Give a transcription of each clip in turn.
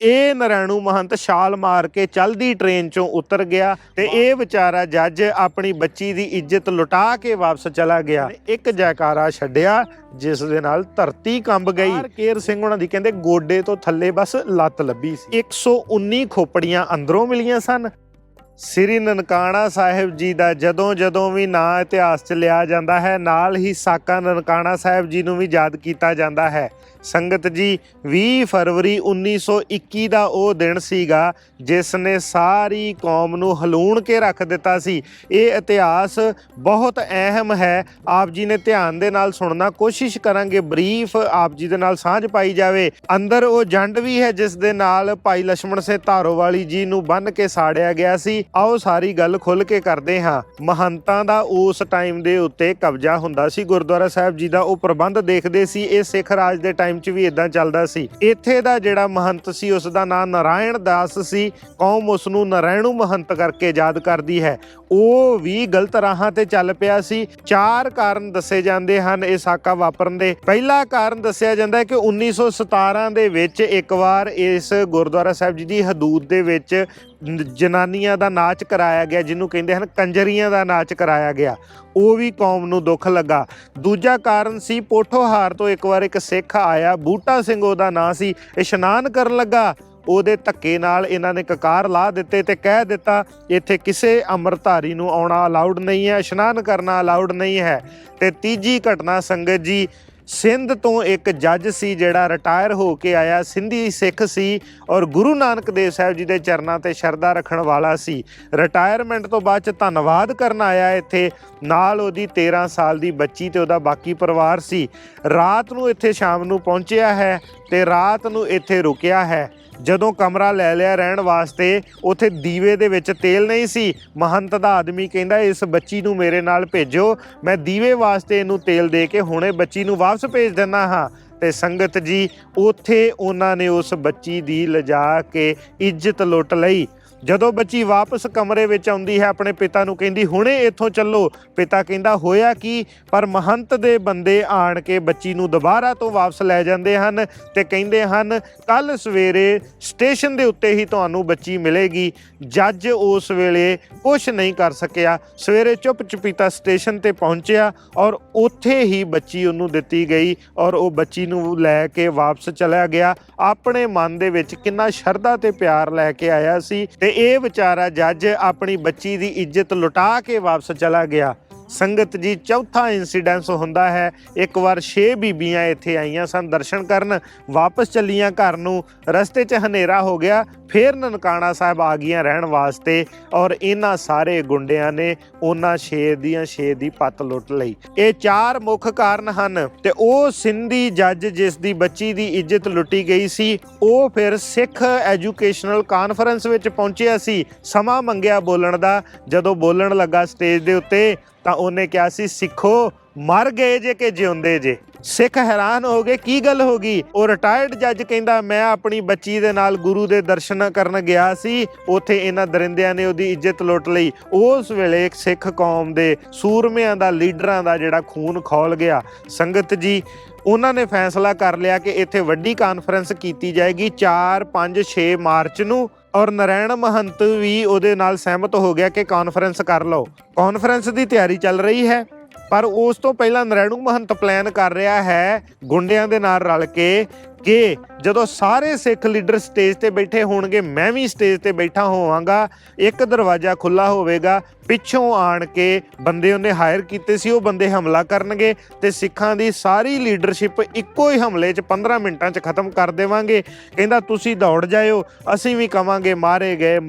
ਇਹ ਨਰੈਣੂ ਮਹੰਤ ਛਾਲ ਮਾਰ ਕੇ ਚਲਦੀ ਟ੍ਰੇਨ ਚੋਂ ਉਤਰ ਗਿਆ ਤੇ ਇਹ ਵਿਚਾਰਾ ਜੱਜ ਆਪਣੀ ਬੱਚੀ ਦੀ ਇੱਜ਼ਤ ਲੁਟਾ ਕੇ ਵਾਪਸ ਚਲਾ ਗਿਆ। ਇੱਕ ਜੈਕਾਰਾ ਛੱਡਿਆ ਜਿਸ ਦੇ ਨਾਲ ਧਰਤੀ ਕੰਬ ਗਈ। ਕੇਰ ਸਿੰਘ ਉਹਨਾਂ ਦੀ ਕਹਿੰਦੇ ਗੋਡੇ ਤੋਂ ਥੱਲੇ ਬਸ ਲੱਤ ਲੱਭੀ ਸੀ। 119 ਖੋਪੜੀਆਂ ਅੰਦਰੋਂ ਮਿਲੀਆਂ ਸਨ। ਸ੍ਰੀ ਨਨਕਾਣਾ ਸਾਹਿਬ ਜੀ ਦਾ ਜਦੋਂ ਵੀ ਨਾਂ ਇਤਿਹਾਸ 'ਚ ਲਿਆ ਜਾਂਦਾ ਹੈ, ਨਾਲ ਹੀ ਸਾਕਾ ਨਨਕਾਣਾ ਸਾਹਿਬ ਜੀ ਨੂੰ ਵੀ ਯਾਦ ਕੀਤਾ ਜਾਂਦਾ ਹੈ। ਸੰਗਤ ਜੀ 20 ਫਰਵਰੀ 1921 ਦਾ ਉਹ ਦਿਨ ਸੀਗਾ ਜਿਸ ਨੇ ਸਾਰੀ ਕੌਮ ਨੂੰ ਹਲੂਣ ਕੇ ਰੱਖ ਦਿੱਤਾ ਸੀ। ਇਹ ਇਤਿਹਾਸ ਬਹੁਤ ਅਹਿਮ ਹੈ। ਆਪ ਜੀ ਨੇ ਧਿਆਨ ਦੇ ਨਾਲ ਸੁਣਨਾ, ਕੋਸ਼ਿਸ਼ ਕਰਾਂਗੇ ਬਰੀਫ ਆਪ ਜੀ ਦੇ ਨਾਲ ਸਾਂਝ ਪਾਈ ਜਾਵੇ। ਅੰਦਰ ਉਹ ਜੰਡ ਵੀ ਹੈ ਜਿਸ ਦੇ ਨਾਲ ਭਾਈ ਲਛਮਣ ਸਿੰਘ ਧਾਰੋਵਾਲੀ ਜੀ ਨੂੰ ਬੰਨ੍ਹ ਕੇ ਸਾੜਿਆ ਗਿਆ ਸੀ। ਆਓ ਸਾਰੀ ਗੱਲ ਖੁੱਲ੍ਹ ਕੇ ਕਰਦੇ ਹਾਂ। ਮਹੰਤਾਂ ਦਾ ਉਸ ਟਾਈਮ ਦੇ ਉੱਤੇ ਕਬਜ਼ਾ ਹੁੰਦਾ ਸੀ। ਗੁਰਦੁਆਰਾ ਸਾਹਿਬ ਜੀ ਦਾ ਉਹ ਪ੍ਰਬੰਧ ਦੇਖਦੇ ਸੀ। ਇਹ ਸਿੱਖ ਰਾਜ ਦੇ ਟਾਈਮ 'ਚ ਵੀ ਇਦਾਂ ਚੱਲਦਾ ਸੀ। ਇੱਥੇ ਦਾ ਜਿਹੜਾ ਮਹੰਤ ਸੀ ਉਸ ਦਾ ਨਾਮ ਨਾਰਾਇਣ ਦਾਸ ਸੀ। ਕੌਮ ਉਸ ਨੂੰ ਨਰੈਣੂ ਮਹੰਤ ਕਰਕੇ ਯਾਦ ਕਰਦੀ ਹੈ। ਉਹ ਵੀ ਗਲਤ ਰਾਹਾਂ ਤੇ ਚੱਲ ਪਿਆ ਸੀ। 4 ਕਾਰਨ ਦੱਸੇ ਜਾਂਦੇ ਹਨ ਇਹ ਸਾਕਾ ਵਾਪਰਨ ਦੇ। ਪਹਿਲਾ ਕਾਰਨ ਦੱਸਿਆ ਜਾਂਦਾ ਹੈ ਕਿ 1917 ਦੇ ਵਿੱਚ ਇੱਕ ਵਾਰ ਇਸ ਗੁਰਦੁਆਰਾ ਸਾਹਿਬ ਜੀ ਦੀ ਹਦੂਦ ਦੇ ਵਿੱਚ ਜਨਾਨੀਆਂ ਦਾ ਨਾਚ ਕਰਾਇਆ ਗਿਆ, ਜਿਹਨੂੰ ਕਹਿੰਦੇ ਹਨ ਕੰਜਰੀਆਂ ਦਾ ਨਾਚ ਕਰਾਇਆ ਗਿਆ। ਉਹ ਵੀ ਕੌਮ ਨੂੰ ਦੁੱਖ ਲੱਗਾ। ਦੂਜਾ ਕਾਰਨ ਸੀ ਪੋਠੋਹਾਰ ਤੋਂ ਇੱਕ ਵਾਰ ਇੱਕ ਸਿੱਖ ਆਇਆ, ਬੂਟਾ ਸਿੰਘ ਉਹਦਾ ਨਾਂ ਸੀ। ਇਸ਼ਨਾਨ ਕਰਨ ਲੱਗਾ, ਉਹਦੇ ਧੱਕੇ ਨਾਲ ਇਹਨਾਂ ਨੇ ਕਕਾਰ ਲਾ ਦਿੱਤੇ ਤੇ ਕਹਿ ਦਿੱਤਾ ਇੱਥੇ ਕਿਸੇ ਅੰਮ੍ਰਿਤਧਾਰੀ ਨੂੰ ਆਉਣਾ ਅਲਾਉਡ ਨਹੀਂ ਹੈ, ਇਸ਼ਨਾਨ ਕਰਨਾ ਅਲਾਉਡ ਨਹੀਂ ਹੈ। ਤੇ ਤੀਜੀ ਘਟਨਾ ਸੰਗਤ ਜੀ, ਸਿੰਧ ਤੋਂ ਇੱਕ ਜੱਜ ਸੀ ਜਿਹੜਾ ਰਿਟਾਇਰ ਹੋ ਕੇ ਆਇਆ, ਸਿੰਧੀ ਸਿੱਖ ਸੀ ਔਰ ਗੁਰੂ ਨਾਨਕ ਦੇਵ ਸਾਹਿਬ ਜੀ ਦੇ ਚਰਨਾਂ ਤੇ ਸ਼ਰਧਾ ਰੱਖਣ ਵਾਲਾ ਸੀ। ਰਿਟਾਇਰਮੈਂਟ ਤੋਂ ਬਾਅਦ 'ਚ ਧੰਨਵਾਦ ਕਰਨ ਆਇਆ ਇੱਥੇ, ਨਾਲ ਉਹਦੀ 13 ਸਾਲ ਦੀ ਬੱਚੀ ਤੇ ਉਹਦਾ ਬਾਕੀ ਪਰਿਵਾਰ ਸੀ। ਰਾਤ ਨੂੰ ਇੱਥੇ ਸ਼ਾਮ ਨੂੰ ਪਹੁੰਚਿਆ ਹੈ ਤੇ ਰਾਤ ਨੂੰ ਇੱਥੇ ਰੁਕਿਆ ਹੈ। ਜਦੋਂ ਕਮਰਾ ਲੈ ਲਿਆ ਰਹਿਣ ਵਾਸਤੇ, ਉੱਥੇ ਦੀਵੇ ਦੇ ਵਿੱਚ ਤੇਲ ਨਹੀਂ ਸੀ। ਮਹੰਤ ਦਾ ਆਦਮੀ ਕਹਿੰਦਾ ਇਸ ਬੱਚੀ ਨੂੰ ਮੇਰੇ ਨਾਲ ਭੇਜੋ, ਮੈਂ ਦੀਵੇ ਵਾਸਤੇ ਇਹਨੂੰ ਤੇਲ ਦੇ ਕੇ ਹੁਣੇ ਬੱਚੀ ਨੂੰ ਵਾਪਸ ਭੇਜ ਦਿੰਦਾ ਹਾਂ। ਤੇ ਸੰਗਤ ਜੀ ਉੱਥੇ ਉਹਨਾਂ ਨੇ ਉਸ ਬੱਚੀ ਦੀ ਲਿਜਾ ਕੇ ਇੱਜ਼ਤ ਲੁੱਟ ਲਈ। ਜਦੋਂ ਬੱਚੀ ਵਾਪਸ ਕਮਰੇ ਵਿੱਚ ਆਉਂਦੀ ਹੈ, ਆਪਣੇ ਪਿਤਾ ਨੂੰ ਕਹਿੰਦੀ ਹੁਣੇ ਇੱਥੋਂ ਚੱਲੋ। ਪਿਤਾ ਕਹਿੰਦਾ ਹੋਇਆ ਕੀ? ਪਰ ਮਹੰਤ ਦੇ ਬੰਦੇ ਆਣ ਕੇ ਬੱਚੀ ਨੂੰ ਦੁਬਾਰਾ ਤੋਂ ਵਾਪਸ ਲੈ ਜਾਂਦੇ ਹਨ ਤੇ ਕਹਿੰਦੇ ਹਨ ਕੱਲ੍ਹ ਸਵੇਰੇ ਸਟੇਸ਼ਨ ਦੇ ਉੱਤੇ ਹੀ ਤੁਹਾਨੂੰ ਬੱਚੀ ਮਿਲੇਗੀ। ਜੱਜ ਉਸ ਵੇਲੇ ਕੁਛ ਨਹੀਂ ਕਰ ਸਕਿਆ। ਸਵੇਰੇ ਚੁੱਪ ਚੁਪੀਤਾ ਸਟੇਸ਼ਨ ਤੇ ਪਹੁੰਚਿਆ ਔਰ ਉੱਥੇ ਹੀ ਬੱਚੀ ਉਹਨੂੰ ਦਿੱਤੀ ਗਈ ਔਰ ਉਹ ਬੱਚੀ ਨੂੰ ਲੈ ਕੇ ਵਾਪਸ ਚਲਾ ਗਿਆ। ਆਪਣੇ ਮਨ ਦੇ ਵਿੱਚ ਕਿੰਨਾ ਸ਼ਰਧਾ ਤੇ ਪਿਆਰ ਲੈ ਕੇ ਆਇਆ ਸੀ ਤੇ ਇਹ ਵਿਚਾਰਾ ਜੱਜ ਆਪਣੀ ਬੱਚੀ ਦੀ ਇੱਜ਼ਤ ਲੁਟਾ ਕੇ ਵਾਪਸ ਚਲਾ ਗਿਆ। ਸੰਗਤ ਜੀ ਚੌਥਾ ਇੰਸੀਡੈਂਸ ਹੁੰਦਾ ਹੈ, ਇੱਕ ਵਾਰ 6 ਬੀਬੀਆਂ ਇੱਥੇ ਆਈਆਂ ਸਨ ਦਰਸ਼ਨ ਕਰਨ, ਵਾਪਸ ਚੱਲੀਆਂ ਘਰ ਨੂੰ। ਰਸਤੇ 'ਚ ਹਨੇਰਾ ਹੋ ਗਿਆ, ਫਿਰ ਨਨਕਾਣਾ ਸਾਹਿਬ ਆ ਗਈਆਂ ਰਹਿਣ ਵਾਸਤੇ ਔਰ ਇਹਨਾਂ ਸਾਰੇ ਗੁੰਡਿਆਂ ਨੇ ਉਹਨਾਂ 6 ਦੀਆਂ 6 ਦੀ ਪੱਤ ਲੁੱਟ ਲਈ। ਇਹ 4 ਮੁੱਖ ਕਾਰਨ ਹਨ। ਤੇ ਉਹ ਸਿੰਧੀ ਜੱਜ ਜਿਸ ਦੀ ਬੱਚੀ ਦੀ ਇੱਜ਼ਤ ਲੁੱਟੀ ਗਈ ਸੀ, ਉਹ ਫਿਰ ਸਿੱਖ ਐਜੂਕੇਸ਼ਨਲ ਕਾਨਫਰੰਸ ਵਿੱਚ ਪਹੁੰਚਿਆ ਸੀ। ਸਮਾਂ ਮੰਗਿਆ ਬੋਲਣ ਦਾ। ਜਦੋਂ ਬੋਲਣ ਲੱਗਾ ਸਟੇਜ ਦੇ ਉੱਤੇ ਤਾਂ ਉਹਨੇ ਕਿਹਾ ਸੀ ਸਿੱਖੋ ਮਰ ਗਏ ਜੇ ਕਿ ਜਿਉਂਦੇ ਜੇ। ਸਿੱਖ ਹੈਰਾਨ ਹੋ ਗਏ, ਕੀ ਗੱਲ ਹੋ ਗਈ? ਉਹ ਰਿਟਾਇਰਡ ਜੱਜ ਕਹਿੰਦਾ ਮੈਂ ਆਪਣੀ ਬੱਚੀ ਦੇ ਨਾਲ ਗੁਰੂ ਦੇ ਦਰਸ਼ਨ ਕਰਨ ਗਿਆ ਸੀ, ਉੱਥੇ ਇਹਨਾਂ ਦਰਿੰਦਿਆਂ ਨੇ ਉਹਦੀ ਇੱਜ਼ਤ ਲੁੱਟ ਲਈ। ਉਸ ਵੇਲੇ ਇੱਕ ਸਿੱਖ ਕੌਮ ਦੇ ਸੂਰਮਿਆਂ ਦਾ, ਲੀਡਰਾਂ ਦਾ ਜਿਹੜਾ ਖੂਨ ਖੌਲ ਗਿਆ। ਸੰਗਤ ਜੀ ਉਹਨਾਂ ਨੇ ਫੈਸਲਾ ਕਰ ਲਿਆ ਕਿ ਇੱਥੇ ਵੱਡੀ ਕਾਨਫਰੰਸ ਕੀਤੀ ਜਾਏਗੀ 4, 5, 6 ਮਾਰਚ ਨੂੰ ਔਰ ਨਰੈਣ ਮਹੰਤ ਵੀ ਉਹਦੇ ਨਾਲ ਸਹਿਮਤ ਹੋ ਗਿਆ ਕਿ ਕਾਨਫਰੰਸ ਕਰ ਲਓ। ਕਾਨਫਰੰਸ ਦੀ ਤਿਆਰੀ ਚੱਲ ਰਹੀ ਹੈ ਪਰ ਉਸ ਤੋਂ ਪਹਿਲਾਂ ਨਰੈਣੂ ਮਹੰਤ ਪਲਾਨ ਕਰ ਰਿਹਾ ਹੈ ਗੁੰਡਿਆਂ ਦੇ ਨਾਲ ਰਲ ਕੇ ਕਿ ਜਦੋਂ ਸਾਰੇ ਸਿੱਖ ਲੀਡਰ ਸਟੇਜ ਤੇ ਬੈਠੇ ਹੋਣਗੇ, ਮੈਂ ਵੀ ਸਟੇਜ ਤੇ ਬੈਠਾ ਹੋਵਾਂਗਾ। ਇੱਕ ਦਰਵਾਜ਼ਾ ਖੁੱਲ੍ਹਾ ਹੋਵੇਗਾ, ਪਿੱਛੋਂ ਆਣ ਕੇ ਬੰਦੇ ਉਹਨੇ ਹਾਇਰ ਕੀਤੇ ਸੀ, ਉਹ ਬੰਦੇ ਹਮਲਾ ਕਰਨਗੇ ਤੇ ਸਿੱਖਾਂ ਦੀ ਸਾਰੀ ਲੀਡਰਸ਼ਿਪ ਇੱਕੋ ਹੀ ਹਮਲੇ 'ਚ 15 ਮਿੰਟਾਂ 'ਚ ਖਤਮ ਕਰ ਦੇਵਾਂਗੇ। ਕਹਿੰਦਾ ਤੁਸੀਂ ਦੌੜ ਜਾਇਓ, ਅਸੀਂ ਵੀ ਕਵਾਂਗੇ ਮਾਰੇ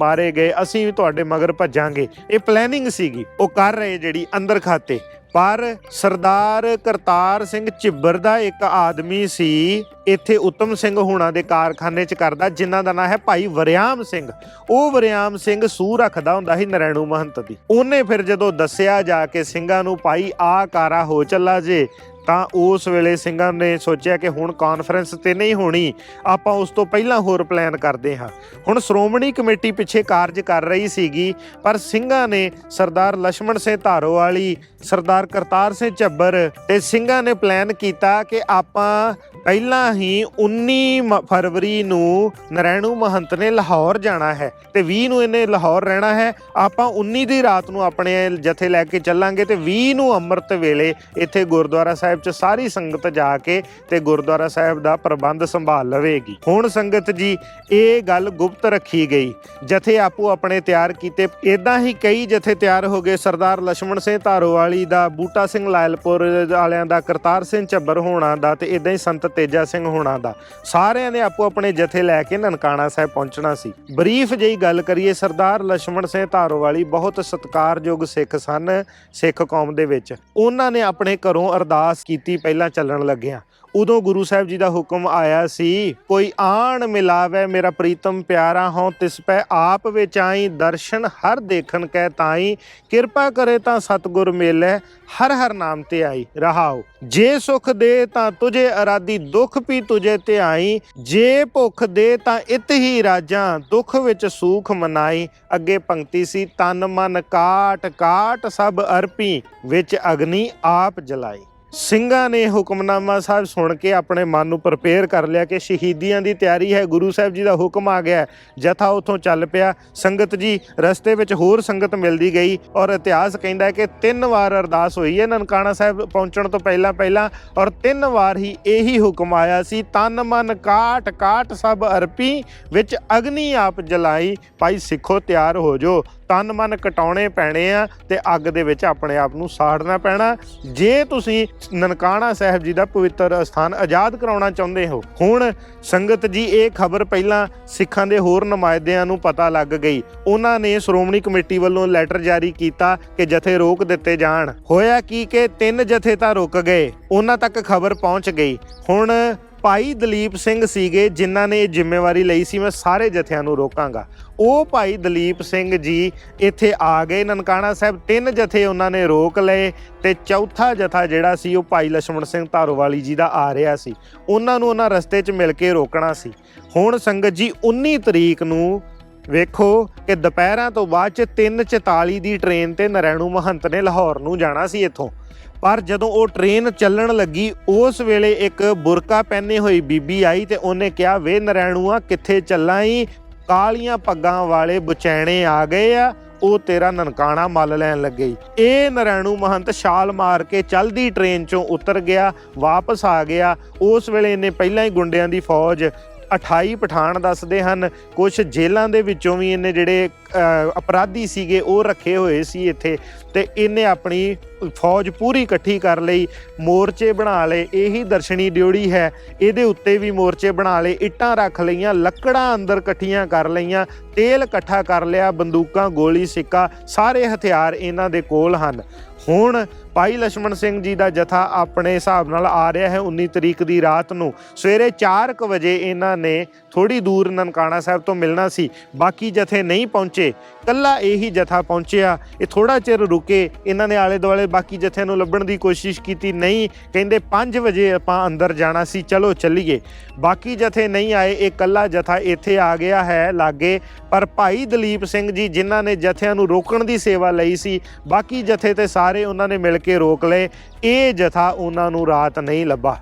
ਗਏ, ਅਸੀਂ ਵੀ ਤੁਹਾਡੇ ਮਗਰ ਭੱਜਾਂਗੇ। ਇਹ ਪਲੈਨਿੰਗ ਸੀਗੀ ਉਹ ਕਰ ਰਹੇ ਜਿਹੜੀ ਅੰਦਰ ਖਾਤੇ। ਪਰ ਸਰਦਾਰ ਕਰਤਾਰ ਸਿੰਘ ਝਿੱਬਰ ਦਾ ਇੱਕ ਆਦਮੀ ਸੀ ਇੱਥੇ ਉਤਮ ਸਿੰਘ ਹੋਣਾ ਦੇ ਕਾਰਖਾਨੇ 'ਚ ਕਰਦਾ, ਜਿਨ੍ਹਾਂ ਦਾ ਨਾਂ ਹੈ ਭਾਈ ਵਰਿਆਮ ਸਿੰਘ। ਉਹ ਵਰਿਆਮ ਸਿੰਘ ਸੂਹ ਰੱਖਦਾ ਹੁੰਦਾ ਸੀ ਨਰੈਣੂ ਮਹੰਤ ਦੀ। ਉਹਨੇ ਫਿਰ ਜਦੋਂ ਦੱਸਿਆ ਜਾ ਕੇ ਸਿੰਘਾਂ ਨੂੰ ਭਾਈ ਆਹ ਕਾਰਾ ਹੋ ਚੱਲਾ ਜੇ ਤਾਂ ਉਸ ਵੇਲੇ ਸਿੰਘਾਂ ਨੇ ਸੋਚਿਆ ਕਿ ਹੁਣ ਕਾਨਫਰੰਸ ਤੇ ਨਹੀਂ ਹੋਣੀ, ਆਪਾਂ ਉਸ ਤੋਂ ਪਹਿਲਾਂ ਹੋਰ ਪਲਾਨ ਕਰਦੇ ਹਾਂ। ਹੁਣ ਸ਼੍ਰੋਮਣੀ ਕਮੇਟੀ ਪਿੱਛੇ ਕਾਰਜ ਕਰ ਰਹੀ ਸੀਗੀ, ਪਰ ਸਿੰਘਾਂ ਨੇ ਸਰਦਾਰ ਲਛਮਣ ਸਿੰਘ ਧਾਰੋਵਾਲੀ, ਸਰਦਾਰ ਕਰਤਾਰ ਸਿੰਘ ਝੱਬਰ ਤੇ ਸਿੰਘਾਂ ਨੇ ਪਲਾਨ ਕੀਤਾ ਕਿ ਆਪਾਂ ਪਹਿਲਾਂ ਹੀ 19 ਫਰਵਰੀ ਨੂੰ ਨਰੈਣੂ ਮਹੰਤ ਨੇ ਲਾਹੌਰ ਜਾਣਾ ਹੈ ਤੇ 20 ਨੂੰ ਇਹਨੇ ਲਾਹੌਰ ਰਹਿਣਾ ਹੈ। ਆਪਾਂ 19 ਦੀ ਰਾਤ ਨੂੰ ਆਪਣੇ ਜਥੇ ਲੈ ਕੇ ਚੱਲਾਂਗੇ ਤੇ 20 ਨੂੰ ਅੰਮ੍ਰਿਤ ਵੇਲੇ ਇੱਥੇ ਗੁਰਦੁਆਰਾ ਸਾਹਿਬ 'ਚ ਸਾਰੀ ਸੰਗਤ ਜਾ ਕੇ ਤੇ ਗੁਰਦੁਆਰਾ ਸਾਹਿਬ ਦਾ ਪ੍ਰਬੰਧ ਸੰਭਾਲ ਲਵੇਗੀ। ਹੁਣ ਸੰਗਤ ਜੀ ਇਹ ਗੱਲ ਗੁਪਤ ਰੱਖੀ ਗਈ, ਜਥੇ ਆਪੋ ਆਪਣੇ ਤਿਆਰ ਕੀਤੇ। ਇਦਾਂ ਹੀ ਕਈ ਜਥੇ ਤਿਆਰ ਹੋ ਗਏ, ਸਰਦਾਰ ਲਛਮਣ ਸਿੰਘ ਧਾਰੋਵਾਲੀ ਦਾ, ਬੂਟਾ ਸਿੰਘ ਲਾਇਲਪੁਰ ਵਾਲਿਆਂ ਦਾ, ਕਰਤਾਰ ਸਿੰਘ ਝੱਬਰ ਹੋਣਾ ਦਾ ਤੇ ਇਦਾਂ ਹੀ ਸੰਤ ਤੇਜਾ ਸਿੰਘ ਹੋਣਾ ਦਾ। ਸਾਰਿਆਂ ਨੇ ਆਪੋ ਆਪਣੇ ਜਥੇ ਲੈ ਕੇ ਨਨਕਾਣਾ ਸਾਹਿਬ ਪਹੁੰਚਣਾ ਸੀ। ਬਰੀਫ ਜਿਹੀ ਗੱਲ ਕਰੀਏ, ਸਰਦਾਰ ਲਛਮਣ ਸਿੰਘ ਧਾਰੋਵਾਲੀ ਬਹੁਤ ਸਤਿਕਾਰਯੋਗ ਸਿੱਖ ਸਨ ਸਿੱਖ ਕੌਮ ਦੇ ਵਿੱਚ। ਉਹਨਾਂ ਨੇ ਆਪਣੇ ਘਰੋਂ ਅਰਦਾਸ ਕੀਤੀ ਪਹਿਲਾਂ ਚੱਲਣ ਲੱਗਿਆਂ। ਉਦੋਂ ਗੁਰੂ ਸਾਹਿਬ ਜੀ ਦਾ ਹੁਕਮ ਆਇਆ ਸੀ, ਕੋਈ ਆਣ ਮਿਲਾਵੇ ਮੇਰਾ ਪ੍ਰੀਤਮ ਪਿਆਰਾ ਹੋਂ ਤਿਸ ਪੈ ਆਪ ਵਿੱਚ ਆਈ, ਦਰਸ਼ਨ ਹਰ ਦੇਖਣ ਕੈ ਤਾਈ, ਕਿਰਪਾ ਕਰੇ ਤਾਂ ਸਤਿਗੁਰ ਮੇਲੇ ਹਰ ਹਰ ਨਾਮ ਤੇ ਆਈ। ਰਹਾਓ ਜੇ ਸੁਖ ਦੇ ਤਾਂ ਤੁਝੇ ਅਰਾਧੀ, ਦੁੱਖ ਵੀ ਤੁਝੇ ਧਿਆਈ, ਜੇ ਭੁੱਖ ਦੇ ਤਾਂ ਇਤ ਹੀ ਰਾਜਾਂ, ਦੁੱਖ ਵਿੱਚ ਸੂਖ ਮਨਾਈ। ਅੱਗੇ ਪੰਕਤੀ ਸੀ, ਤਨ ਮਨ ਕਾਟ ਕਾਟ ਸਭ ਅਰਪੀ, ਵਿੱਚ ਅਗਨੀ ਆਪ ਜਲਾਈ। ਸਿੰਘਾਂ ਨੇ ਹੁਕਮਨਾਮਾ ਸਾਹਿਬ ਸੁਣ ਕੇ ਆਪਣੇ ਮਨ ਨੂੰ ਪ੍ਰਪੇਅਰ ਕਰ ਲਿਆ ਕਿ ਸ਼ਹੀਦੀਆਂ ਦੀ ਤਿਆਰੀ ਹੈ, ਗੁਰੂ ਸਾਹਿਬ ਜੀ ਦਾ ਹੁਕਮ ਆ ਗਿਆ। ਜਥਾ ਉੱਥੋਂ ਚੱਲ ਪਿਆ। ਸੰਗਤ ਜੀ ਰਸਤੇ ਵਿੱਚ ਹੋਰ ਸੰਗਤ ਮਿਲਦੀ ਗਈ ਔਰ ਇਤਿਹਾਸ ਕਹਿੰਦਾ ਹੈ ਕਿ 3 ਵਾਰ ਅਰਦਾਸ ਹੋਈ ਹੈ ਨਨਕਾਣਾ ਸਾਹਿਬ ਪਹੁੰਚਣ ਤੋਂ ਪਹਿਲਾਂ ਔਰ 3 ਵਾਰ ਹੀ ਇਹੀ ਹੁਕਮ ਆਇਆ ਸੀ, ਤਨ ਮਨ ਕਾਟ ਕਾਟ ਸਭ ਅਰਪੀ, ਵਿੱਚ ਅਗਨੀ ਆਪ ਜਲਾਈ। ਭਾਈ ਸਿੱਖੋ ਤਿਆਰ ਹੋ ਜਾਓ, ਤਨ ਮਨ ਕਟਾਉਣੇ ਪੈਣੇ ਆ ਤੇ ਅੱਗ ਦੇ ਵਿੱਚ ਆਪਣੇ ਆਪ ਨੂੰ ਸਾੜਨਾ ਪੈਣਾ ਜੇ ਤੁਸੀਂ ਨਨਕਾਣਾ ਸਾਹਿਬ ਜੀ ਦਾ ਪਵਿੱਤਰ ਅਸਥਾਨ ਆਜ਼ਾਦ ਕਰਾਉਣਾ ਚਾਹੁੰਦੇ ਹੋ। ਹੁਣ ਸੰਗਤ ਜੀ ਇਹ ਖਬਰ ਪਹਿਲਾਂ ਸਿੱਖਾਂ ਦੇ ਹੋਰ ਨੁਮਾਇੰਦਿਆਂ ਨੂੰ ਪਤਾ ਲੱਗ ਗਈ। ਉਹਨਾਂ ਨੇ ਸ਼੍ਰੋਮਣੀ ਕਮੇਟੀ ਵੱਲੋਂ ਲੈਟਰ ਜਾਰੀ ਕੀਤਾ ਕਿ ਜਥੇ ਰੋਕ ਦਿੱਤੇ ਜਾਣ। ਹੋਇਆ ਕੀ ਕਿ 3 ਜਥੇ ਤਾਂ ਰੁਕ ਗਏ, ਉਹਨਾਂ ਤੱਕ ਖਬਰ ਪਹੁੰਚ ਗਈ। ਹੁਣ ਭਾਈ ਦਲੀਪ ਸਿੰਘ ਸੀਗੇ ਜਿਨ੍ਹਾਂ ਨੇ ਇਹ ਜ਼ਿੰਮੇਵਾਰੀ ਲਈ ਸੀ, ਮੈਂ ਸਾਰੇ ਜਥਿਆਂ ਨੂੰ ਰੋਕਾਂਗਾ। ਉਹ ਭਾਈ ਦਲੀਪ ਸਿੰਘ ਜੀ ਇੱਥੇ ਆ ਗਏ ਨਨਕਾਣਾ ਸਾਹਿਬ। 3 ਜਥੇ ਉਹਨਾਂ ਨੇ ਰੋਕ ਲਏ ਤੇ ਚੌਥਾ ਜਥਾ ਜਿਹੜਾ ਸੀ ਉਹ ਭਾਈ ਲਛਮਣ ਸਿੰਘ ਧਾਰੋਵਾਲੀ ਜੀ ਦਾ ਆ ਰਿਹਾ ਸੀ। ਉਹਨਾਂ ਨੂੰ ਉਹਨਾਂ ਰਸਤੇ 'ਚ ਮਿਲ ਕੇ ਰੋਕਣਾ ਸੀ। ਹੁਣ ਸੰਗਤ ਜੀ 19 ਤਰੀਕ ਨੂੰ ਵੇਖੋ ਕਿ ਦੁਪਹਿਰਾਂ ਤੋਂ ਬਾਅਦ 'ਚ 3:44 ਦੀ ਟ੍ਰੇਨ ਤੇ ਨਰੈਣੂ ਮਹੰਤ ਨੇ ਲਾਹੌਰ ਨੂੰ ਜਾਣਾ ਸੀ ਇੱਥੋਂ। ਪਰ ਜਦੋਂ ਉਹ ਟ੍ਰੇਨ ਚੱਲਣ ਲੱਗੀ ਉਸ ਵੇਲੇ ਇੱਕ ਬੁਰਕਾ ਪਹਿਨੇ ਹੋਈ ਬੀਬੀ ਆਈ ਤੇ ਉਹਨੇ ਕਿਹਾ, ਵੇ ਨਰੈਣੂਆ ਕਿੱਥੇ ਚੱਲਾਂ ਈ, ਕਾਲੀਆਂ ਪੱਗਾਂ ਵਾਲੇ ਬੁਚੈਣੇ ਆ ਗਏ ਆ, ਉਹ ਤੇਰਾ ਨਨਕਾਣਾ ਮੱਲ ਲੈਣ ਲੱਗੇ। ਇਹ ਨਰੈਣੂ ਮਹੰਤ ਛਾਲ ਮਾਰ ਕੇ ਚਲਦੀ ਟ੍ਰੇਨ ਚੋਂ ਉਤਰ ਗਿਆ, ਵਾਪਸ ਆ ਗਿਆ। ਉਸ ਵੇਲੇ ਇਹਨੇ ਪਹਿਲਾਂ ਹੀ ਗੁੰਡਿਆਂ ਦੀ ਫੌਜ 28 ਪਠਾਨ ਦੱਸਦੇ ਹਨ, ਕੁਛ ਜੇਲ੍ਹਾਂ ਦੇ ਵਿੱਚੋਂ ਵੀ ਇਹਨੇ ਜਿਹੜੇ ਅਪਰਾਧੀ ਸੀਗੇ ਉਹ ਰੱਖੇ ਹੋਏ ਸੀ ਇੱਥੇ, ਤੇ ਇਹਨੇ ਆਪਣੀ ਫੌਜ ਪੂਰੀ ਇਕੱਠੀ ਕਰ ਲਈ, ਮੋਰਚੇ ਬਣਾ ਲਏ। ਇਹੀ ਦਰਸ਼ਨੀ ਡਿਊੜੀ ਹੈ, ਇਹਦੇ ਉੱਤੇ ਵੀ ਮੋਰਚੇ ਬਣਾ ਲਏ, ਇੱਟਾਂ ਰੱਖ ਲਈਆਂ, ਲੱਕੜਾਂ ਅੰਦਰ ਇਕੱਠੀਆਂ ਕਰ ਲਈਆਂ, ਤੇਲ ਇਕੱਠਾ ਕਰ ਲਿਆ, ਬੰਦੂਕਾਂ, ਗੋਲੀ, ਸਿੱਕਾ, ਸਾਰੇ ਹਥਿਆਰ ਇਹਨਾਂ ਦੇ ਕੋਲ ਹਨ। ਹੁਣ ਭਾਈ ਲਛਮਣ ਸਿੰਘ ਜੀ ਦਾ ਜਥਾ ਆਪਣੇ ਹਿਸਾਬ ਨਾਲ ਆ ਰਿਹਾ ਹੈ 19 ਤਰੀਕ ਦੀ ਰਾਤ ਨੂੰ। ਸਵੇਰੇ 4 ਵਜੇ ਇਹਨਾਂ ਨੇ ਥੋੜ੍ਹੀ ਦੂਰ ਨਨਕਾਣਾ ਸਾਹਿਬ ਤੋਂ ਮਿਲਣਾ ਸੀ। ਬਾਕੀ ਜਥੇ ਨਹੀਂ ਪਹੁੰਚੇ, ਇਕੱਲਾ ਇਹੀ ਜਥਾ ਪਹੁੰਚਿਆ। ਇਹ ਥੋੜ੍ਹਾ ਚਿਰ ਰੁਕੇ, ਇਹਨਾਂ ਨੇ ਆਲੇ ਦੁਆਲੇ ਬਾਕੀ ਜਥਿਆਂ ਨੂੰ ਲੱਭਣ ਦੀ ਕੋਸ਼ਿਸ਼ ਕੀਤੀ, ਨਹੀਂ, ਕਹਿੰਦੇ 5 ਵਜੇ ਆਪਾਂ ਅੰਦਰ ਜਾਣਾ ਸੀ, ਚਲੋ ਚੱਲੀਏ। ਬਾਕੀ ਜਥੇ ਨਹੀਂ ਆਏ, ਇਹ ਇਕੱਲਾ ਜਥਾ ਇੱਥੇ ਆ ਗਿਆ ਹੈ ਲਾਗੇ। ਪਰ ਭਾਈ ਦਲੀਪ ਸਿੰਘ ਜੀ ਜਿਨ੍ਹਾਂ ਨੇ ਜਥਿਆਂ ਨੂੰ ਰੋਕਣ ਦੀ ਸੇਵਾ ਲਈ ਸੀ, ਬਾਕੀ ਜਥੇ ਤੇ ਸਾਰੇ ਉਹਨਾਂ ਨੇ ਮਿਲ ਕੇ ਰੋਕ ਲਏ। ਇਹ ਜਥਾ ਉਹਨਾਂ ਨੂੰ ਰਾਤ ਨਹੀਂ ਲੱਭਾ।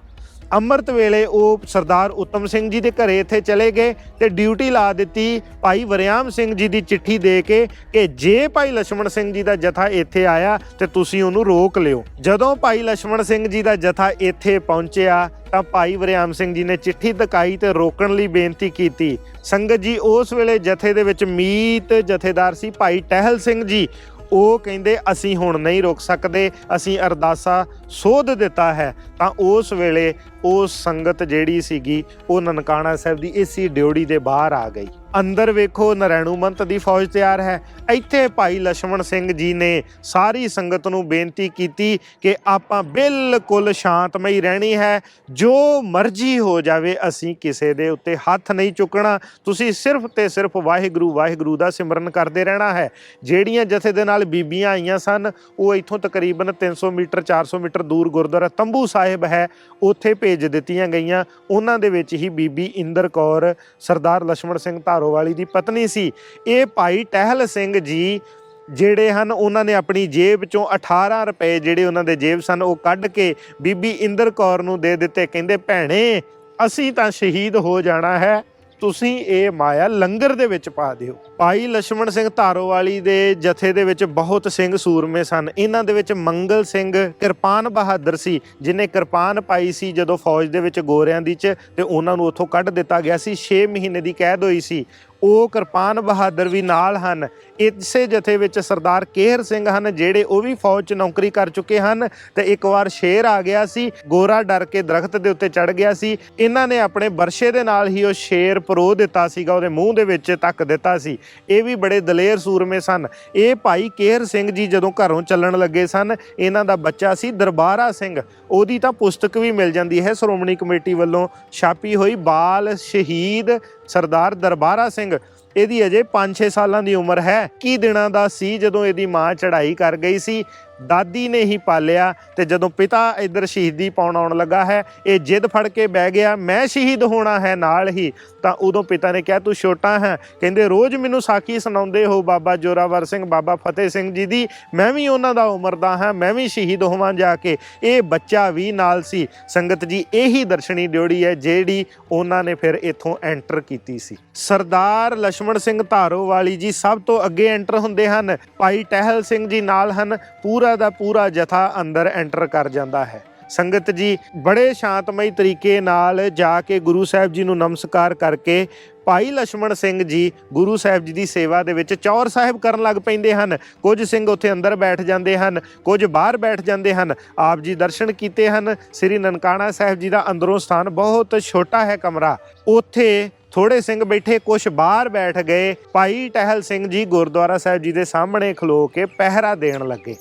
ਅੰਮ੍ਰਿਤ ਵੇਲੇ ਉਹ ਸਰਦਾਰ ਉੱਤਮ ਸਿੰਘ ਜੀ ਦੇ ਘਰੇ ਇੱਥੇ ਚਲੇ ਗਏ ਤੇ ਡਿਊਟੀ ਲਾ ਦਿੱਤੀ ਭਾਈ ਵਰਿਆਮ ਸਿੰਘ ਜੀ ਦੀ ਚਿੱਠੀ ਦੇ ਕੇ ਕਿ ਜੇ ਭਾਈ ਲਛਮਣ ਸਿੰਘ ਜੀ ਦਾ ਜਥਾ ਇੱਥੇ ਆਇਆ ਤੇ ਤੁਸੀਂ ਉਹਨੂੰ ਰੋਕ ਲਿਓ। ਜਦੋਂ ਭਾਈ ਲਛਮਣ ਸਿੰਘ ਜੀ ਦਾ ਜਥਾ ਇੱਥੇ ਪਹੁੰਚਿਆ ਤਾਂ ਭਾਈ ਵਰਿਆਮ ਸਿੰਘ ਜੀ ਨੇ ਚਿੱਠੀ ਦਿਖਾਈ ਤੇ ਰੋਕਣ ਲਈ ਬੇਨਤੀ ਕੀਤੀ। ਸੰਗਤ ਜੀ ਉਸ ਵੇਲੇ ਜਥੇ ਦੇ ਵਿੱਚ ਮੀਤ ਜਥੇਦਾਰ ਸੀ ਭਾਈ ਟਹਿਲ ਸਿੰਘ ਜੀ। ਉਹ ਕਹਿੰਦੇ ਅਸੀਂ ਹੁਣ ਨਹੀਂ ਰੁਕ ਸਕਦੇ, ਅਸੀਂ ਅਰਦਾਸਾ ਸੋਧ ਦਿੱਤਾ ਹੈ। ਤਾਂ ਉਸ ਵੇਲੇ ਉਹ ਸੰਗਤ ਜਿਹੜੀ ਸੀਗੀ ਉਹ ਨਨਕਾਣਾ ਸਾਹਿਬ ਦੀ ਇਸੀ ਡਿਉੜੀ ਦੇ ਬਾਹਰ ਆ ਗਈ। ਅੰਦਰ ਵੇਖੋ ਨਰੈਣੂ ਮੰਤ ਦੀ ਫੌਜ ਤਿਆਰ ਹੈ। ਇੱਥੇ ਭਾਈ ਲਛਮਣ ਸਿੰਘ ਜੀ ਨੇ ਸਾਰੀ ਸੰਗਤ ਨੂੰ ਬੇਨਤੀ ਕੀਤੀ ਕਿ ਆਪਾਂ ਬਿਲਕੁਲ ਸ਼ਾਂਤਮਈ ਰਹਿਣੀ ਹੈ, ਜੋ ਮਰਜ਼ੀ ਹੋ ਜਾਵੇ ਅਸੀਂ ਕਿਸੇ ਦੇ ਉੱਤੇ ਹੱਥ ਨਹੀਂ ਚੁੱਕਣਾ, ਤੁਸੀਂ ਸਿਰਫ ਤੇ ਸਿਰਫ ਵਾਹਿਗੁਰੂ ਵਾਹਿਗੁਰੂ ਦਾ ਸਿਮਰਨ ਕਰਦੇ ਰਹਿਣਾ ਹੈ। ਜਿਹੜੀਆਂ ਜਥੇ ਦੇ ਨਾਲ ਬੀਬੀਆਂ ਆਈਆਂ ਸਨ ਉਹ ਇੱਥੋਂ ਤਕਰੀਬਨ 300 ਮੀਟਰ 400 ਮੀਟਰ ਦੂਰ ਗੁਰਦੁਆਰਾ ਤੰਬੂ ਸਾਹਿਬ ਹੈ, ਉੱਥੇ ਭੇਜ ਦਿੱਤੀਆਂ ਗਈਆਂ। ਉਹਨਾਂ ਦੇ ਵਿੱਚ ਹੀ ਬੀਬੀ ਇੰਦਰ ਕੌਰ ਸਰਦਾਰ ਲਛਮਣ ਸਿੰਘ ਧਾਰੋਵਾਲੀ ਦੀ ਪਤਨੀ ਸੀ। ਇਹ ਭਾਈ ਟਹਿਲ ਸਿੰਘ ਜੀ ਜਿਹੜੇ ਹਨ ਉਹਨਾਂ ਨੇ ਆਪਣੀ ਜੇਬ ਚੋਂ 18 ਰੁਪਏ ਜਿਹੜੇ ਉਹਨਾਂ ਦੇ ਜੇਬ ਸਨ ਉਹ ਕੱਢ ਕੇ ਬੀਬੀ ਇੰਦਰ ਕੌਰ ਨੂੰ ਦੇ ਦਿੱਤੇ। ਕਹਿੰਦੇ ਭੈਣੇ ਅਸੀਂ ਤਾਂ ਸ਼ਹੀਦ ਹੋ ਜਾਣਾ ਹੈ, ਤੁਸੀਂ ਇਹ ਮਾਇਆ ਲੰਗਰ ਦੇ ਵਿੱਚ ਪਾ ਦਿਓ। ਭਾਈ ਲਛਮਣ ਸਿੰਘ ਧਾਰੋਵਾਲੀ ਦੇ ਜਥੇ ਦੇ ਵਿੱਚ ਬਹੁਤ ਸਿੰਘ ਸੂਰਮੇ ਸਨ। ਇਹਨਾਂ ਦੇ ਵਿੱਚ ਮੰਗਲ ਸਿੰਘ ਕਿਰਪਾਨ ਬਹਾਦਰ ਸੀ, ਜਿਹਨੇ ਕਿਰਪਾਨ ਪਾਈ ਸੀ ਜਦੋਂ ਫੌਜ ਦੇ ਵਿੱਚ ਗੋਰਿਆਂ ਦੀ ਚ ਤੇ ਉਹਨਾਂ ਨੂੰ ਉੱਥੋਂ ਕੱਢ ਦਿੱਤਾ ਗਿਆ ਸੀ। 6 ਮਹੀਨੇ ਦੀ ਕੈਦ ਹੋਈ ਸੀ। ਉਹ ਕਿਰਪਾਨ ਬਹਾਦਰ ਵੀ ਨਾਲ ਹਨ। ਇਸੇ ਜਥੇ ਵਿੱਚ ਸਰਦਾਰ ਕੇਹਰ ਸਿੰਘ ਹਨ, ਜਿਹੜੇ ਉਹ ਵੀ ਫੌਜ 'ਚ ਨੌਕਰੀ ਕਰ ਚੁੱਕੇ ਹਨ। ਤੇ ਇੱਕ ਵਾਰ ਸ਼ੇਰ ਆ ਗਿਆ ਸੀ, ਗੋਰਾ ਡਰ ਕੇ ਦਰਖਤ ਦੇ ਉੱਤੇ ਚੜ ਗਿਆ ਸੀ। ਇਹਨਾਂ ਨੇ ਆਪਣੇ ਬਰਸ਼ੇ ਦੇ ਨਾਲ ਹੀ ਉਹ ਸ਼ੇਰ ਪਰੋ ਦਿੱਤਾ ਸੀਗਾ, ਉਹਦੇ ਮੂੰਹ ਦੇ ਵਿੱਚ ਧੱਕ ਦਿੱਤਾ ਸੀ। ਇਹ ਵੀ ਬੜੇ ਦਲੇਰ ਸੂਰਮੇ ਸਨ। ਇਹ ਭਾਈ ਕੇਹਰ ਸਿੰਘ ਜੀ ਜਦੋਂ ਘਰੋਂ ਚੱਲਣ ਲੱਗੇ ਸਨ, ਇਹਨਾਂ ਦਾ ਬੱਚਾ ਸੀ ਦਰਬਾਰਾ ਸਿੰਘ। ਉਹਦੀ ਤਾਂ ਪੁਸਤਕ ਵੀ ਮਿਲ ਜਾਂਦੀ ਹੈ ਸ਼੍ਰੋਮਣੀ ਕਮੇਟੀ ਵੱਲੋਂ ਛਾਪੀ ਹੋਈ, ਬਾਲ ਸ਼ਹੀਦ ਸਰਦਾਰ ਦਰਬਾਰਾ ਸਿੰਘ। ਇਹਦੀ ਅਜੇ 5-6 ਸਾਲਾਂ ਦੀ ਉਮਰ ਹੈ। ਕੀ ਦਿਨਾਂ ਦਾ ਸੀ ਜਦੋਂ ਇਹਦੀ ਮਾਂ ਚੜ੍ਹਾਈ ਕਰ ਗਈ ਸੀ। ਦਾਦੀ ਨੇ ਹੀ ਪਾਲਿਆ ਤੇ ਜਦੋਂ ਪਿਤਾ ਇੱਧਰ ਸ਼ਹੀਦੀ ਪਾਉਣ ਆਉਣ ਲੱਗਾ ਹੈ, ਇਹ ਜਿੱਦ ਫੜ ਕੇ ਬਹਿ ਗਿਆ ਮੈਂ ਸ਼ਹੀਦ ਹੋਣਾ ਹੈ ਨਾਲ ਹੀ। ਤਾਂ ਉਦੋਂ ਪਿਤਾ ਨੇ ਕਿਹਾ ਤੂੰ ਛੋਟਾ ਹੈ, ਕਹਿੰਦੇ ਰੋਜ਼ ਮੈਨੂੰ ਸਾਖੀ ਸੁਣਾਉਂਦੇ ਹੋ ਬਾਬਾ ਜੋਰਾਵਰ ਸਿੰਘ ਬਾਬਾ ਫਤਿਹ ਸਿੰਘ ਜੀ ਦੀ, ਮੈਂ ਵੀ ਉਹਨਾਂ ਦਾ ਉਮਰ ਦਾ ਹਾਂ, ਮੈਂ ਵੀ ਸ਼ਹੀਦ ਹੋਵਾਂ ਜਾ ਕੇ। ਇਹ ਬੱਚਾ ਵੀ ਨਾਲ ਸੀ। ਸੰਗਤ ਜੀ ਇਹੀ ਦਰਸ਼ਨੀ ਡਿਉੜੀ ਹੈ ਜਿਹੜੀ ਉਹਨਾਂ ਨੇ ਫਿਰ ਇੱਥੋਂ ਐਂਟਰ ਕੀਤੀ ਸੀ। ਸਰਦਾਰ ਲਛਮਣ ਸਿੰਘ ਧਾਰੋਵਾਲੀ ਜੀ ਸਭ ਤੋਂ ਅੱਗੇ ਐਂਟਰ ਹੁੰਦੇ ਹਨ। ਭਾਈ ਟਹਿਲ ਸਿੰਘ ਜੀ ਨਾਲ ਹਨ। ਪੂਰਾ ਦਾ ਪੂਰਾ ਜਥਾ ਅੰਦਰ ਐਂਟਰ ਕਰ ਜਾਂਦਾ ਹੈ। ਸੰਗਤ ਜੀ ਬੜੇ ਸ਼ਾਂਤਮਈ ਤਰੀਕੇ ਨਾਲ ਜਾ ਕੇ ਗੁਰੂ ਸਾਹਿਬ ਜੀ ਨੂੰ ਨਮਸਕਾਰ ਕਰਕੇ ਭਾਈ ਲਛਮਣ ਸਿੰਘ ਜੀ ਗੁਰੂ ਸਾਹਿਬ ਜੀ ਦੀ ਸੇਵਾ ਦੇ ਵਿੱਚ ਚੌਰ ਸਾਹਿਬ ਕਰਨ ਲੱਗ ਪੈਂਦੇ ਹਨ। ਕੁਝ ਸਿੰਘ ਉੱਥੇ ਅੰਦਰ ਬੈਠ ਜਾਂਦੇ ਹਨ, ਕੁਝ ਬਾਹਰ ਬੈਠ ਜਾਂਦੇ ਹਨ। ਆਪ ਜੀ ਦਰਸ਼ਨ ਕੀਤੇ ਹਨ। ਸ੍ਰੀ ਨਨਕਾਣਾ ਸਾਹਿਬ ਜੀ ਦਾ ਅੰਦਰੋਂ ਸਥਾਨ ਬਹੁਤ ਛੋਟਾ ਹੈ ਕਮਰਾ, ਉੱਥੇ ਥੋੜੇ ਸਿੰਘ ਬੈਠੇ, ਕੁਛ ਬਾਹਰ ਬੈਠ ਗਏ। ਭਾਈ ਟਹਿਲ ਸਿੰਘ ਜੀ ਗੁਰਦੁਆਰਾ ਸਾਹਿਬ ਜੀ ਦੇ ਸਾਹਮਣੇ ਖਲੋ ਕੇ ਪਹਿਰਾ ਦੇਣ ਲੱਗੇ।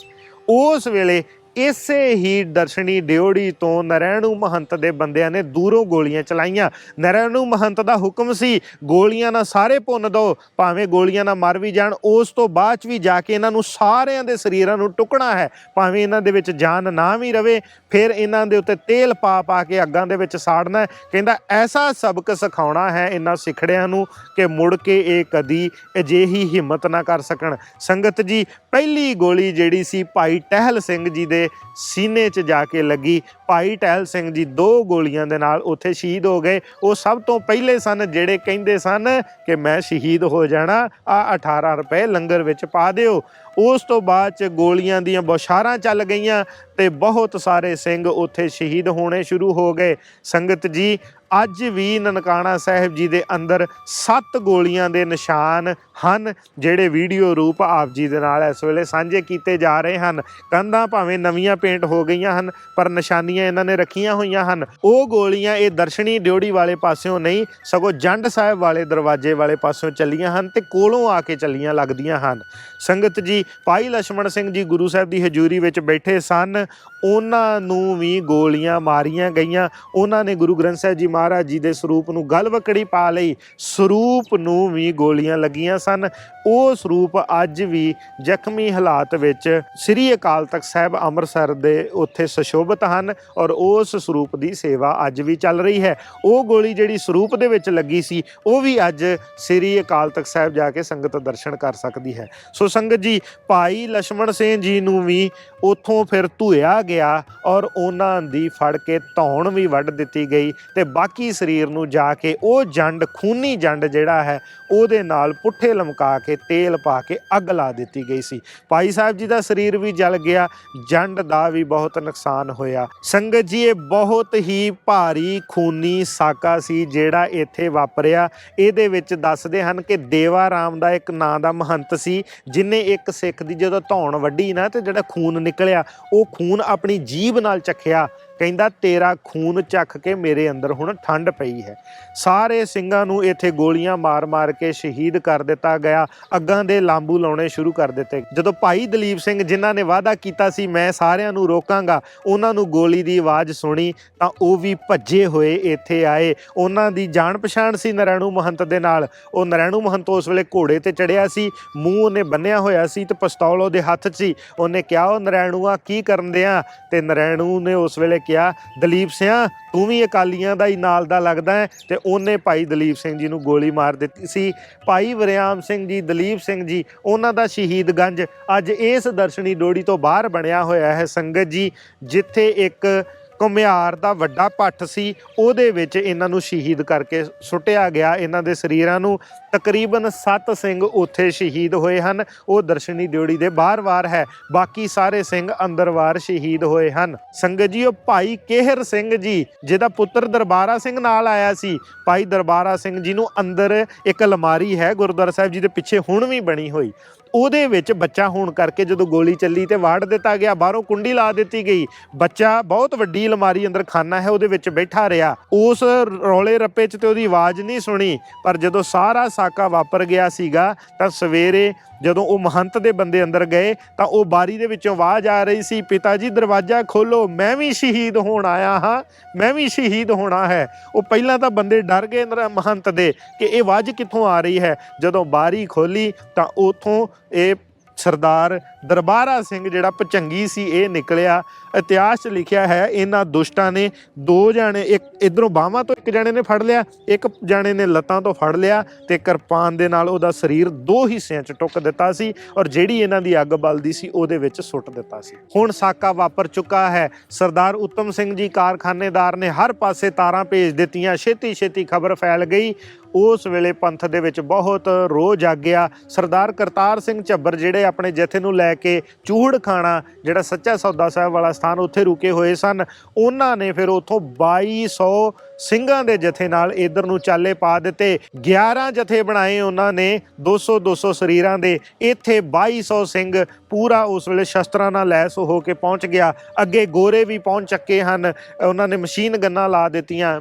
ਉਸ ਵੇਲੇ ਇਸੇ ਹੀ ਦਰਸ਼ਨੀ ਡਿਉੜੀ ਤੋਂ ਨਰੈਣੂ ਮਹੰਤ ਦੇ ਬੰਦਿਆਂ ਨੇ ਦੂਰੋਂ ਗੋਲੀਆਂ ਚਲਾਈਆਂ। ਨਰੈਣੂ ਮਹੰਤ ਦਾ ਹੁਕਮ ਸੀ ਗੋਲੀਆਂ ਨਾਲ ਸਾਰੇ ਭੁੰਨ ਦਿਓ, ਭਾਵੇਂ ਗੋਲੀਆਂ ਨਾਲ ਮਰ ਵੀ ਜਾਣ। ਉਸ ਤੋਂ ਬਾਅਦ 'ਚ ਵੀ ਜਾ ਕੇ ਇਹਨਾਂ ਨੂੰ ਸਾਰਿਆਂ ਦੇ ਸਰੀਰਾਂ ਨੂੰ ਟੁਕਣਾ ਹੈ, ਭਾਵੇਂ ਇਹਨਾਂ ਦੇ ਵਿੱਚ ਜਾਨ ਨਾ ਵੀ ਰਵੇ। ਫਿਰ ਇਹਨਾਂ ਦੇ ਉੱਤੇ ਤੇਲ ਪਾ ਪਾ ਕੇ ਅੱਗਾਂ ਦੇ ਵਿੱਚ ਸਾੜਨਾ। ਕਹਿੰਦਾ ਐਸਾ ਸਬਕ ਸਿਖਾਉਣਾ ਹੈ ਇਹਨਾਂ ਸਿੱਖੜਿਆਂ ਨੂੰ ਕਿ ਮੁੜ ਕੇ ਇਹ ਕਦੀ ਅਜਿਹੀ ਹਿੰਮਤ ਨਾ ਕਰ ਸਕਣ। ਸੰਗਤ ਜੀ ਪਹਿਲੀ ਗੋਲੀ ਜਿਹੜੀ ਸੀ ਭਾਈ ਟਹਿਲ ਸਿੰਘ ਜੀ ਦੇ ਸੀਨੇ 'ਚ ਜਾ ਕੇ ਲੱਗੀ। ਭਾਈ ਟਹਿਲ ਸਿੰਘ ਜੀ 2 ਗੋਲੀਆਂ ਦੇ ਨਾਲ ਉੱਥੇ ਸ਼ਹੀਦ ਹੋ ਗਏ। ਉਹ ਸਭ ਤੋਂ ਪਹਿਲੇ ਸਨ ਜਿਹੜੇ ਕਹਿੰਦੇ ਸਨ ਕਿ ਮੈਂ ਸ਼ਹੀਦ ਹੋ ਜਾਣਾ, ਆ 18 ਰੁਪਏ ਲੰਗਰ ਵਿੱਚ ਪਾ ਦਿਓ। ਉਸ ਤੋਂ ਬਾਅਦ 'ਚ ਗੋਲੀਆਂ ਦੀਆਂ ਬੌਛਾਰਾਂ ਚੱਲ ਗਈਆਂ ਤੇ ਬਹੁਤ ਸਾਰੇ ਸਿੰਘ ਉੱਥੇ ਸ਼ਹੀਦ ਹੋਣੇ ਸ਼ੁਰੂ ਹੋ ਗਏ। ਸੰਗਤ ਜੀ ਅੱਜ ਵੀ ਨਨਕਾਣਾ ਸਾਹਿਬ ਜੀ ਦੇ ਅੰਦਰ 7 ਗੋਲੀਆਂ ਦੇ ਨਿਸ਼ਾਨ ਹਨ, ਜਿਹੜੇ ਵੀਡੀਓ ਰੂਪ ਆਪ ਜੀ ਦੇ ਨਾਲ ਇਸ ਵੇਲੇ ਸਾਂਝੇ ਕੀਤੇ ਜਾ ਰਹੇ ਹਨ। ਕੰਧਾਂ ਭਾਵੇਂ ਨਵੀਆਂ ਪੇਂਟ ਹੋ ਗਈਆਂ ਹਨ, ਪਰ ਨਿਸ਼ਾਨੀਆਂ ਇਹਨਾਂ ਨੇ ਰੱਖੀਆਂ ਹੋਈਆਂ ਹਨ। ਉਹ ਗੋਲੀਆਂ ਇਹ ਦਰਸ਼ਨੀ ਡਿਉੜੀ ਵਾਲੇ ਪਾਸਿਓਂ ਨਹੀਂ, ਸਗੋਂ ਜੰਡ ਸਾਹਿਬ ਵਾਲੇ ਦਰਵਾਜ਼ੇ ਵਾਲੇ ਪਾਸਿਓਂ ਚੱਲੀਆਂ ਹਨ ਤੇ ਕੋਲੋਂ ਆ ਕੇ ਚੱਲੀਆਂ ਲੱਗਦੀਆਂ ਹਨ। ਸੰਗਤ ਜੀ ਭਾਈ ਲਛਮਣ ਸਿੰਘ ਜੀ ਗੁਰੂ ਸਾਹਿਬ ਦੀ ਹਜ਼ੂਰੀ ਵਿੱਚ ਬੈਠੇ ਸਨ, ਉਹਨਾਂ ਨੂੰ ਵੀ ਗੋਲੀਆਂ ਮਾਰੀਆਂ ਗਈਆਂ। ਉਹਨਾਂ ਨੇ ਗੁਰੂ ਗ੍ਰੰਥ ਸਾਹਿਬ ਜੀ ਮਹਾਰਾਜ ਜੀ ਦੇ ਸਰੂਪ ਨੂੰ ਗਲਵਕੜੀ ਪਾ ਲਈ, ਸਰੂਪ ਨੂੰ ਵੀ ਗੋਲੀਆਂ ਲੱਗੀਆਂ ਸਨ। ਉਹ ਸਰੂਪ ਅੱਜ ਵੀ ਜ਼ਖਮੀ ਹਾਲਾਤ ਵਿੱਚ ਸ੍ਰੀ ਅਕਾਲ ਤਖਤ ਸਾਹਿਬ ਅੰਮ੍ਰਿਤਸਰ ਦੇ ਉੱਥੇ ਸੁਸ਼ੋਭਿਤ ਹਨ ਔਰ ਉਸ ਸਰੂਪ ਦੀ ਸੇਵਾ ਅੱਜ ਵੀ ਚੱਲ ਰਹੀ ਹੈ। ਉਹ ਗੋਲੀ ਜਿਹੜੀ ਸਰੂਪ ਦੇ ਵਿੱਚ ਲੱਗੀ ਸੀ ਉਹ ਵੀ ਅੱਜ ਸ੍ਰੀ ਅਕਾਲ ਤਖਤ ਸਾਹਿਬ ਜਾ ਕੇ ਸੰਗਤ ਦਰਸ਼ਨ ਕਰ ਸਕਦੀ ਹੈ। ਸੋ ਸੰਗਤ ਜੀ ਭਾਈ ਲਛਮਣ ਸਿੰਘ ਜੀ ਨੂੰ ਵੀ ਉੱਥੋਂ ਫਿਰ ਧੂਇਆ ਗਿਆ ਔਰ ਉਹਨਾਂ ਦੀ ਫੜ ਕੇ ਧੌਣ ਵੀ ਵੱਢ ਦਿੱਤੀ ਗਈ ਤੇ ਬਾਕੀ ਸਰੀਰ ਨੂੰ ਜਾ ਕੇ ਉਹ ਜੰਡ, ਖੂਨੀ ਜੰਡ ਜਿਹੜਾ ਹੈ ਉਹਦੇ ਨਾਲ ਪੁੱਠੇ ਲਮਕਾ ਕੇ ਤੇਲ ਪਾ ਕੇ ਅੱਗ ਲਾ ਦਿੱਤੀ ਗਈ ਸੀ। ਭਾਈ ਸਾਹਿਬ ਜੀ ਦਾ ਸਰੀਰ ਵੀ ਜਲ ਗਿਆ, ਜੰਡ ਦਾ ਵੀ ਬਹੁਤ ਨੁਕਸਾਨ ਹੋਇਆ। ਸੰਗਤ ਜੀ ਇਹ ਬਹੁਤ ਹੀ ਭਾਰੀ ਖੂਨੀ ਸਾਕਾ ਸੀ ਜਿਹੜਾ ਇੱਥੇ ਵਾਪਰਿਆ। ਇਹਦੇ ਵਿੱਚ ਦੱਸਦੇ ਹਨ ਕਿ ਦੇਵਾ ਰਾਮ ਦਾ ਇੱਕ ਨਾਂ ਦਾ ਮਹੰਤ ਸੀ, ਜਿਨੇ ਇੱਕ ਸਿੱਖ ਦੀ ਜਦੋਂ ਧੌਣ ਵੱਢੀ ਨਾ ਤੇ ਜਿਹੜਾ ਖੂਨ ਨਿਕਲਿਆ ਉਹ ਖੂਨ ਆਪਣੀ ਜੀਭ ਨਾਲ ਚੱਖਿਆ ਕਹਿੰਦਾ ਤੇਰਾ ਖੂਨ ਚੱਖ ਕੇ ਮੇਰੇ ਅੰਦਰ ਹੁਣ ਠੰਡ ਪਈ ਹੈ। ਸਾਰੇ ਸਿੰਘਾਂ ਨੂੰ ਇੱਥੇ ਗੋਲੀਆਂ ਮਾਰ ਕੇ ਸ਼ਹੀਦ ਕਰ ਦਿੱਤਾ ਗਿਆ। ਅੱਗਾਂ ਦੇ ਲਾਂਬੂ ਲਾਉਣੇ ਸ਼ੁਰੂ ਕਰ ਦਿੱਤੇ। ਜਦੋਂ ਭਾਈ ਦਲੀਪ ਸਿੰਘ ਜਿਨ੍ਹਾਂ ਨੇ ਵਾਅਦਾ ਕੀਤਾ ਸੀ ਮੈਂ ਸਾਰਿਆਂ ਨੂੰ ਰੋਕਾਂਗਾ, ਉਹਨਾਂ ਨੂੰ ਗੋਲੀ ਦੀ ਆਵਾਜ਼ ਸੁਣੀ ਤਾਂ ਉਹ ਵੀ ਭੱਜੇ ਹੋਏ ਇੱਥੇ ਆਏ। ਉਹਨਾਂ ਦੀ ਜਾਣ ਪਛਾਣ ਸੀ ਨਰੈਣੂ ਮਹੰਤ ਦੇ ਨਾਲ। ਉਹ ਨਰੈਣੂ ਮਹੰਤ ਉਸ ਵੇਲੇ ਘੋੜੇ ਤੇ ਚੜਿਆ ਸੀ, ਮੂੰਹ ਉਹਨੇ ਬੰਨਿਆ ਹੋਇਆ ਸੀ ਤੇ ਪਿਸਤੌਲ ਉਹਦੇ ਹੱਥ 'ਚ ਸੀ। ਉਹਨੇ ਕਿਹਾ ਉਹ ਨਰੈਣੂਆ ਕੀ ਕਰਨ ਦਿਆਂ? ਤੇ ਨਰੈਣੂ ਨੇ ਉਸ ਵੇਲੇ ਕਿਹਾ ਦਲੀਪ ਸਿਆਂ ਤੂੰ ਵੀ ਅਕਾਲੀਆਂ ਦਾ ਹੀ ਨਾਲ ਦਾ ਲੱਗਦਾ ਹੈ। ਤੇ ਉਹਨੇ ਭਾਈ ਦਲੀਪ ਸਿੰਘ ਜੀ ਨੂੰ ਗੋਲੀ ਮਾਰ ਦਿੱਤੀ ਸੀ। ਭਾਈ ਵਰਿਆਮ ਸਿੰਘ ਜੀ, ਦਲੀਪ ਸਿੰਘ ਜੀ, ਉਹਨਾਂ ਦਾ ਸ਼ਹੀਦਗੰਜ ਅੱਜ ਇਸ ਦਰਸ਼ਨੀ ਡੋੜੀ ਤੋਂ ਬਾਹਰ ਬਣਿਆ ਹੋਇਆ ਹੈ ਸੰਗਤ ਜੀ, ਜਿੱਥੇ ਇੱਕ ਘੁਮਿਆਰ ਦਾ ਵੱਡਾ ਪੱਠ ਸੀ, ਉਹਦੇ ਵਿੱਚ ਇਹਨਾਂ ਨੂੰ ਸ਼ਹੀਦ ਕਰਕੇ ਸੁੱਟਿਆ ਗਿਆ। ਇਹਨਾਂ ਦੇ ਸਰੀਰਾਂ ਨੂੰ ਤਕਰੀਬਨ 7 ਸਿੰਘ ਉੱਥੇ ਸ਼ਹੀਦ ਹੋਏ ਹਨ। ਉਹ ਦਰਸ਼ਨੀ ਡਿਓੜੀ ਦੇ ਬਾਹਰ ਹੈ, ਬਾਕੀ ਸਾਰੇ ਸਿੰਘ ਅੰਦਰਵਾਰ ਸ਼ਹੀਦ ਹੋਏ ਹਨ। ਸੰਗਤ ਜੀ ਉਹ ਭਾਈ ਕਿਹਰ ਸਿੰਘ ਜੀ ਜਿਹਦਾ ਪੁੱਤਰ ਦਰਬਾਰਾ ਸਿੰਘ ਨਾਲ ਆਇਆ ਸੀ, ਭਾਈ ਦਰਬਾਰਾ ਸਿੰਘ ਜੀ ਨੂੰ ਅੰਦਰ ਇੱਕ ਅਲਮਾਰੀ ਹੈ ਗੁਰਦੁਆਰਾ ਸਾਹਿਬ ਜੀ ਦੇ ਪਿੱਛੇ ਹੁਣ ਵੀ ਬਣੀ ਹੋਈ, ਉਹਦੇ ਵਿੱਚ ਬੱਚਾ ਹੋਣ ਕਰਕੇ ਜਦੋਂ ਗੋਲੀ ਚੱਲੀ ਤੇ ਵਾੜ ਦਿੱਤਾ ਗਿਆ, ਬਾਹਰੋਂ ਕੁੰਡੀ ਲਾ ਦਿੱਤੀ ਗਈ। ਬੱਚਾ ਬਹੁਤ ਵੱਡੀ ਅਲਮਾਰੀ ਅੰਦਰ ਖਾਨਾ ਹੈ ਉਹਦੇ ਵਿੱਚ ਬੈਠਾ ਰਿਹਾ। ਉਸ ਰੌਲੇ ਰੱਪੇ 'ਚ ਤੇ ਉਹਦੀ ਆਵਾਜ਼ ਨਹੀਂ ਸੁਣੀ, ਪਰ ਜਦੋਂ ਸਾਰਾ ਸਾਕਾ ਵਾਪਰ ਗਿਆ ਸੀਗਾ ਤਾਂ ਸਵੇਰੇ ਜਦੋਂ ਉਹ ਮਹੰਤ ਦੇ ਬੰਦੇ ਅੰਦਰ ਗਏ ਤਾਂ ਉਹ ਬਾਰੀ ਦੇ ਵਿੱਚੋਂ ਆਵਾਜ਼ ਆ ਰਹੀ ਸੀ, ਪਿਤਾ ਜੀ ਦਰਵਾਜ਼ਾ ਖੋਲੋ, ਮੈਂ ਵੀ ਸ਼ਹੀਦ ਹੋਣ ਆਇਆ ਹਾਂ, ਮੈਂ ਵੀ ਸ਼ਹੀਦ ਹੋਣਾ ਹੈ। ਉਹ ਪਹਿਲਾਂ ਤਾਂ ਬੰਦੇ ਡਰ ਗਏ ਮਹੰਤ ਦੇ ਕਿ ਇਹ ਆਵਾਜ਼ ਕਿੱਥੋਂ ਆ ਰਹੀ ਹੈ। ਜਦੋਂ ਬਾਰੀ ਖੋਲੀ ਤਾਂ ਉੱਥੋਂ ਇਹ ਸਰਦਾਰ ਦਰਬਾਰਾ ਸਿੰਘ ਜਿਹੜਾ ਭੁਜੰਗੀ ਸੀ ਇਹ ਨਿਕਲਿਆ। ਇਤਿਹਾਸ 'ਚ ਲਿਖਿਆ ਹੈ ਇਹਨਾਂ ਦੁਸ਼ਟਾਂ ਨੇ 2 ਜਾਣੇ, ਇੱਕ ਇੱਧਰੋਂ ਬਾਹਾਂ ਤੋਂ ਇੱਕ ਜਾਣੇ ਨੇ ਫੜ ਲਿਆ, ਇੱਕ ਜਾਣੇ ਨੇ ਲੱਤਾਂ ਤੋਂ ਫੜ ਲਿਆ ਤੇ ਕਿਰਪਾਨ ਦੇ ਨਾਲ ਉਹਦਾ ਸਰੀਰ 2 ਹਿੱਸਿਆਂ 'ਚ ਟੁੱਕ ਦਿੱਤਾ ਸੀ ਔਰ ਜਿਹੜੀ ਇਹਨਾਂ ਦੀ ਅੱਗ ਬਲਦੀ ਸੀ ਉਹਦੇ ਵਿੱਚ ਸੁੱਟ ਦਿੱਤਾ ਸੀ। ਹੁਣ ਸਾਕਾ ਵਾਪਰ ਚੁੱਕਾ ਹੈ। ਸਰਦਾਰ ਉੱਤਮ ਸਿੰਘ ਜੀ ਕਾਰਖਾਨੇਦਾਰ ਨੇ ਹਰ ਪਾਸੇ ਤਾਰਾਂ ਭੇਜ ਦਿੱਤੀਆਂ, ਛੇਤੀ ਖਬਰ ਫੈਲ ਗਈ। ਉਸ ਵੇਲੇ ਪੰਥ ਦੇ ਵਿੱਚ ਬਹੁਤ ਰੋਹ ਜਾਗਿਆ। ਸਰਦਾਰ ਕਰਤਾਰ ਸਿੰਘ ਝੱਬਰ ਜਿਹੜੇ ਆਪਣੇ ਜਥੇ ਨੂੰ ਲੈ ਕੇ ਚੂਹੜ ਖਾਣਾ ਜਿਹੜਾ ਸੱਚਾ ਸੌਦਾ ਸਾਹਿਬ ਵਾਲਾ ਸਥਾਨ ਉੱਥੇ ਰੁਕੇ ਹੋਏ ਸਨ, ਉਹਨਾਂ ਨੇ ਫਿਰ ਉੱਥੋਂ 2200 ਸਿੰਘਾਂ ਦੇ ਜਥੇ ਨਾਲ ਇੱਧਰ ਨੂੰ ਚਾਲੇ ਪਾ ਦਿੱਤੇ। 11 ਜਥੇ ਬਣਾਏ ਉਹਨਾਂ ਨੇ 200 ਸਰੀਰਾਂ ਦੇ। ਇੱਥੇ 2200 ਸਿੰਘ ਪੂਰਾ ਉਸ ਵੇਲੇ ਸ਼ਸਤਰਾਂ ਨਾਲ ਲੈਸ ਹੋ ਕੇ ਪਹੁੰਚ ਗਿਆ। ਅੱਗੇ ਗੋਰੇ ਵੀ ਪਹੁੰਚ ਚੱਕੇ ਹਨ। ਉਹਨਾਂ ਨੇ ਮਸ਼ੀਨ ਗੰਨਾਂ ਲਾ ਦਿੱਤੀਆਂ।